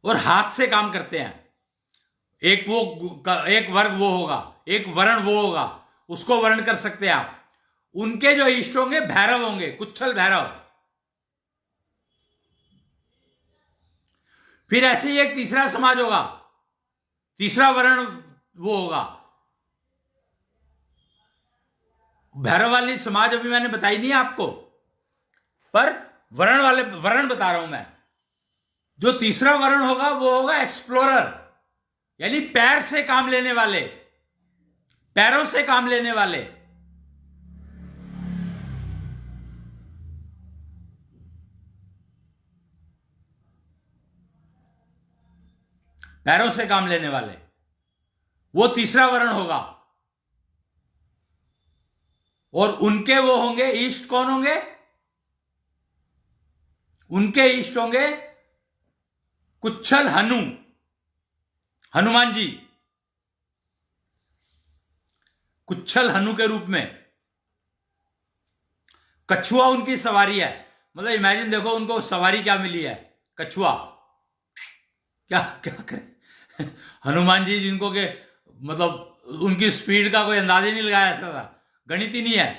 और हाथ से काम करते हैं। एक वर्ग वो होगा, एक वर्ण वो होगा, उसको वर्ण कर सकते हैं आप। उनके जो इष्ट होंगे भैरव होंगे, कुच्छल भैरव। फिर ऐसे ही एक तीसरा समाज होगा, तीसरा वर्ण वो होगा। भैरव वाली समाज अभी मैंने बताई नहीं है आपको, पर वर्ण बता रहा हूं मैं। जो तीसरा वर्ण होगा वो होगा एक्सप्लोरर, यानी पैर से काम लेने वाले, पैरों से काम लेने वाले। पैरों से काम लेने वाले, वो तीसरा वर्ण होगा। और उनके वो होंगे ईष्ट, कौन होंगे? उनके ईष्ट होंगे कुच्छल हनु, हनुमान जी, कुच्छल हनु के रूप में। कछुआ उनकी सवारी है, मतलब इमेजिन देखो उनको सवारी क्या मिली है, कछुआ। क्या क्या करें हनुमान जी, जिनको के मतलब उनकी स्पीड का कोई अंदाजा नहीं लगाया, ऐसा था, गणित ही नहीं है,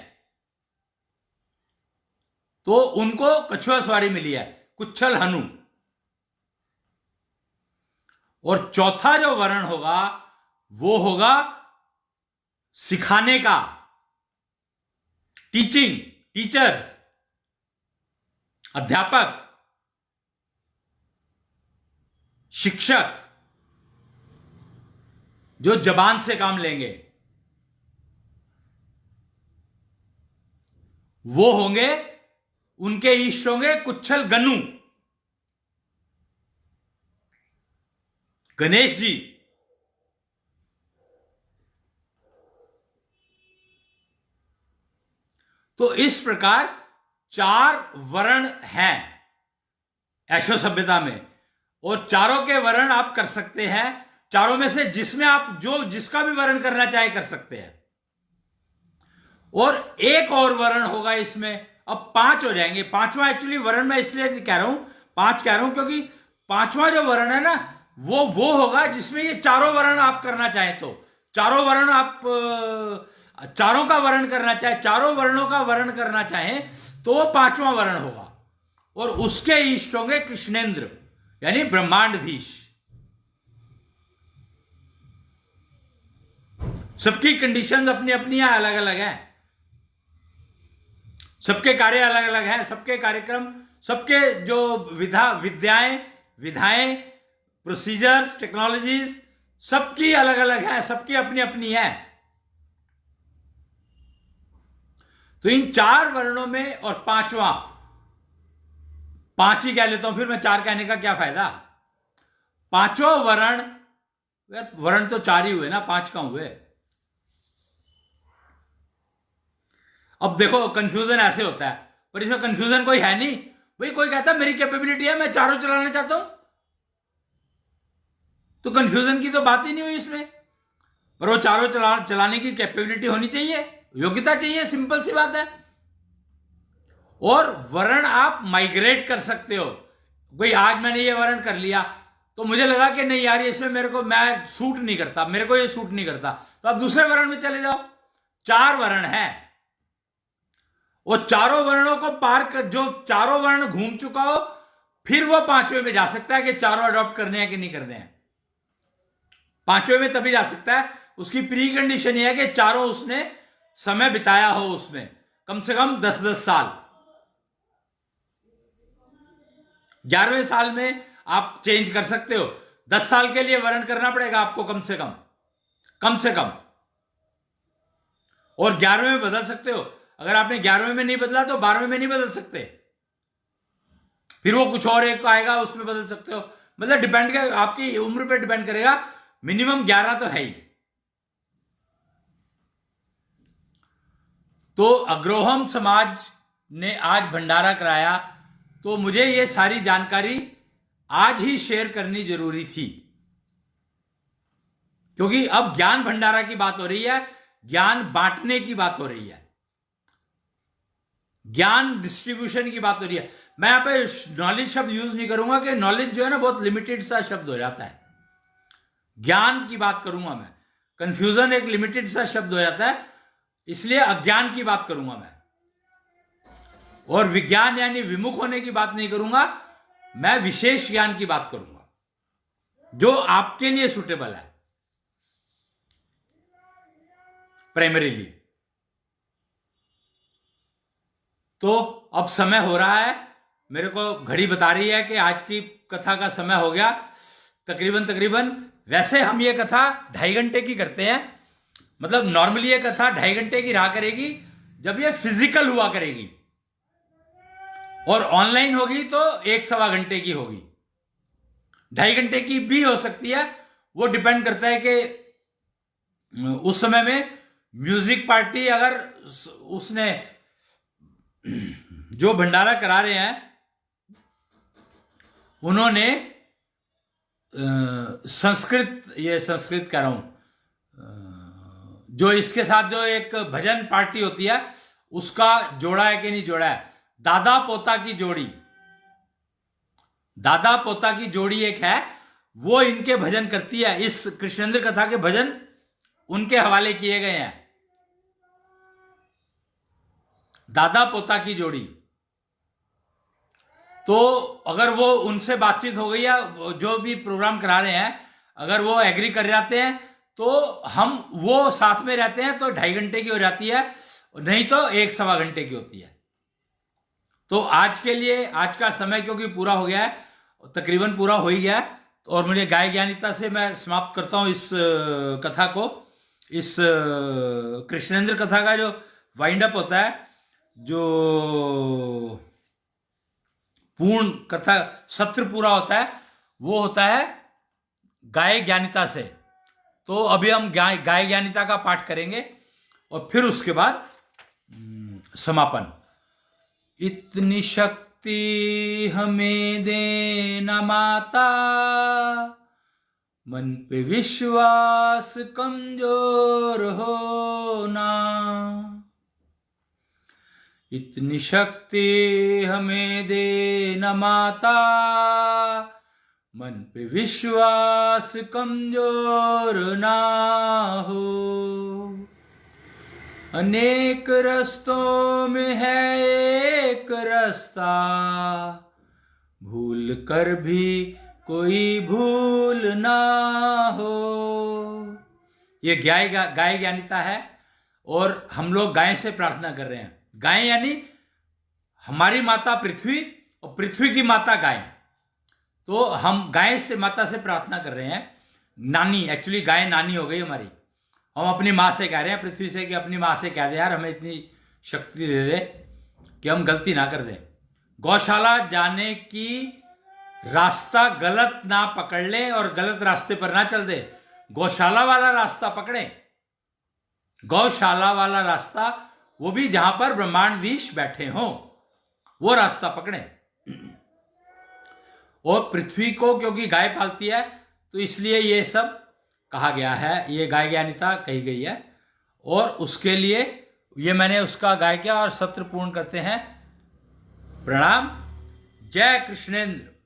तो उनको कछुआ सवारी मिली है, कुच्छल हनु। और चौथा जो वर्ण होगा वो होगा सिखाने का, टीचिंग, टीचर्स, अध्यापक, शिक्षक, जो जबान से काम लेंगे, वो होंगे, उनके ईष्ट होंगे कुच्छल गनु। गणेश जी, तो इस प्रकार 4 वर्ण हैं ऐशो सभ्यता में, और चारों के वर्ण आप कर सकते हैं, चारों में से जिसमें आप जो जिसका भी वर्ण करना चाहे कर सकते हैं। और एक और वर्ण होगा इसमें, अब 5 हो जाएंगे। 5वां एक्चुअली वर्ण मैं इसलिए कह रहा हूं 5 कह रहा हूं क्योंकि 5वां जो वर्ण है ना वो होगा जिसमें ये चारों वर्ण आप करना चाहें, तो चारों वर्ण आप चारों का वर्ण करना चाहे, चारों वर्णों का वर्ण करना चाहें तो वो 5वां वर्ण होगा, और उसके इष्ट होंगे कृष्णेंद्र यानी ब्रह्मांडधीश। सबकी कंडीशंस अपनी अपनी अलग अलग हैं, सबके कार्य अलग अलग हैं, सबके कार्यक्रम, सबके जो विधाएं, प्रोसीजर्स, टेक्नोलॉजीज सबकी अलग अलग हैं, सबकी अपनी अपनी है। तो इन 4 वर्णों में, और 5वां 5 ही कह लेता हूं, फिर मैं 4 कहने का क्या फायदा। 5वां वर्ण तो 4 ही हुए ना, 5 कहां हुए। अब देखो कंफ्यूजन ऐसे होता है, पर इसमें कंफ्यूजन कोई है नहीं भाई। कोई कहता है मेरी कैपेबिलिटी है, मैं चारों चलाना चाहता हूं, तो कंफ्यूजन की तो बात ही नहीं हुई इसमें। पर वो चारों चलाने की कैपेबिलिटी होनी चाहिए, योग्यता चाहिए, सिंपल सी बात है। और वर्ण आप माइग्रेट कर सकते हो। भाई आज मैंने ये वर्ण कर लिया तो मुझे लगा कि नहीं यार इसमें मैं सूट नहीं करता, मेरे को ये सूट नहीं करता, तो आप दूसरे वर्ण में चले जाओ। 4 वर्ण हैं, और चारों वर्णों को पार कर, जो चारों वर्ण घूम चुका हो, फिर वो 5वें में जा सकता है कि चारों अडॉप्ट करने हैं कि नहीं करने हैं। 5वें में तभी जा सकता है, उसकी प्री कंडीशन ये है कि चारों उसने समय बिताया हो, उसमें कम से कम 10-10 साल। 11वें साल में आप चेंज कर सकते हो, 10 साल के लिए वर्ण करना पड़ेगा आपको कम से कम। और 11वें में बदल सकते हो। अगर आपने 11वें में नहीं बदला तो 12वें में नहीं बदल सकते, फिर वो कुछ और एक आएगा उसमें बदल सकते हो। मतलब डिपेंड कर, आपकी उम्र पे डिपेंड करेगा। मिनिमम 11 तो है ही। तो अग्रोहम समाज ने आज भंडारा कराया, तो मुझे ये सारी जानकारी आज ही शेयर करनी जरूरी थी, क्योंकि अब ज्ञान भंडारा की बात हो रही है, ज्ञान बांटने की बात हो रही है, ज्ञान डिस्ट्रीब्यूशन की बात हो रही है। मैं यहां पे नॉलेज शब्द यूज नहीं करूंगा कि नॉलेज जो है ना बहुत लिमिटेड सा शब्द हो जाता है। ज्ञान की बात करूंगा मैं, कंफ्यूजन एक लिमिटेड सा शब्द हो जाता है, इसलिए अज्ञान की बात करूंगा मैं। और विज्ञान यानी विमुख होने की बात नहीं करूंगा, मैं विशेष ज्ञान की बात करूंगा जो आपके लिए सुटेबल है प्राइमरीली। तो अब समय हो रहा है, मेरे को घड़ी बता रही है कि आज की कथा का समय हो गया तकरीबन। वैसे हम ये कथा 2.5 घंटे की करते हैं, मतलब नॉर्मली ये कथा 2.5 घंटे की रहा करेगी जब ये फिजिकल हुआ करेगी, और ऑनलाइन होगी तो 1-1.25 घंटे की होगी। 2.5 घंटे की भी हो सकती है, वो डिपेंड करता है कि उस समय में म्यूजिक पार्टी अगर उसने जो भंडारा करा रहे हैं उन्होंने संस्कृत कह रहा हूं, जो इसके साथ जो एक भजन पार्टी होती है उसका जोड़ा है कि नहीं जोड़ा है। दादा पोता की जोड़ी एक है, वो इनके भजन करती है। इस कृष्णेंद्र कथा के भजन उनके हवाले किए गए हैं, दादा पोता की जोड़ी। तो अगर वो उनसे बातचीत हो गई या जो भी प्रोग्राम करा रहे हैं अगर वो एग्री कर जाते हैं तो हम वो साथ में रहते हैं तो 2.5 घंटे की हो जाती है, नहीं तो 1-1.25 घंटे की होती है। तो आज के लिए आज का समय क्योंकि पूरा हो गया है, तकरीबन पूरा हो ही गया है, और मुझे गाय ज्ञानिता से मैं समाप्त करता हूं इस कथा को। इस कृष्णेंद्र कथा का जो वाइंड अप होता है, जो पूर्ण कथा सत्र पूरा होता है, वो होता है गाय ज्ञानिता से। तो अभी हम गाय ज्ञानिता का पाठ करेंगे और फिर उसके बाद समापन। इतनी शक्ति हमें देना माता, मन पे विश्वास कमजोर होना। इतनी शक्ति हमें देना माता, मन पे विश्वास कमजोर ना हो। अनेक रस्तों में है एक रास्ता, भूल कर भी कोई भूल ना हो। ये गाय ज्ञानिता है और हम लोग गाय से प्रार्थना कर रहे हैं। गाय यानी हमारी माता पृथ्वी और पृथ्वी की माता गाय। तो हम गाय से माता से प्रार्थना कर रहे हैं। नानी, एक्चुअली गाय नानी हो गई हमारी। हम अपनी माँ से कह रहे हैं पृथ्वी से कि अपनी माँ से कह दे यार हमें इतनी शक्ति दे दे कि हम गलती ना कर दें। गौशाला जाने की रास्ता गलत ना पकड़ लें और गलत रास्ते पर ना चल दे। गौशाला वाला रास्ता पकड़ें, गौशाला वाला रास्ता, वो भी जहां पर ब्रह्मांडधीश बैठे हों, वो रास्ता पकड़ें। और पृथ्वी को क्योंकि गाय पालती है तो इसलिए ये सब कहा गया है, ये गाय ज्ञानिता कही गई है। और उसके लिए ये मैंने उसका गाय किया और सत्र पूर्ण करते हैं। प्रणाम। जय कृष्णेंद्र।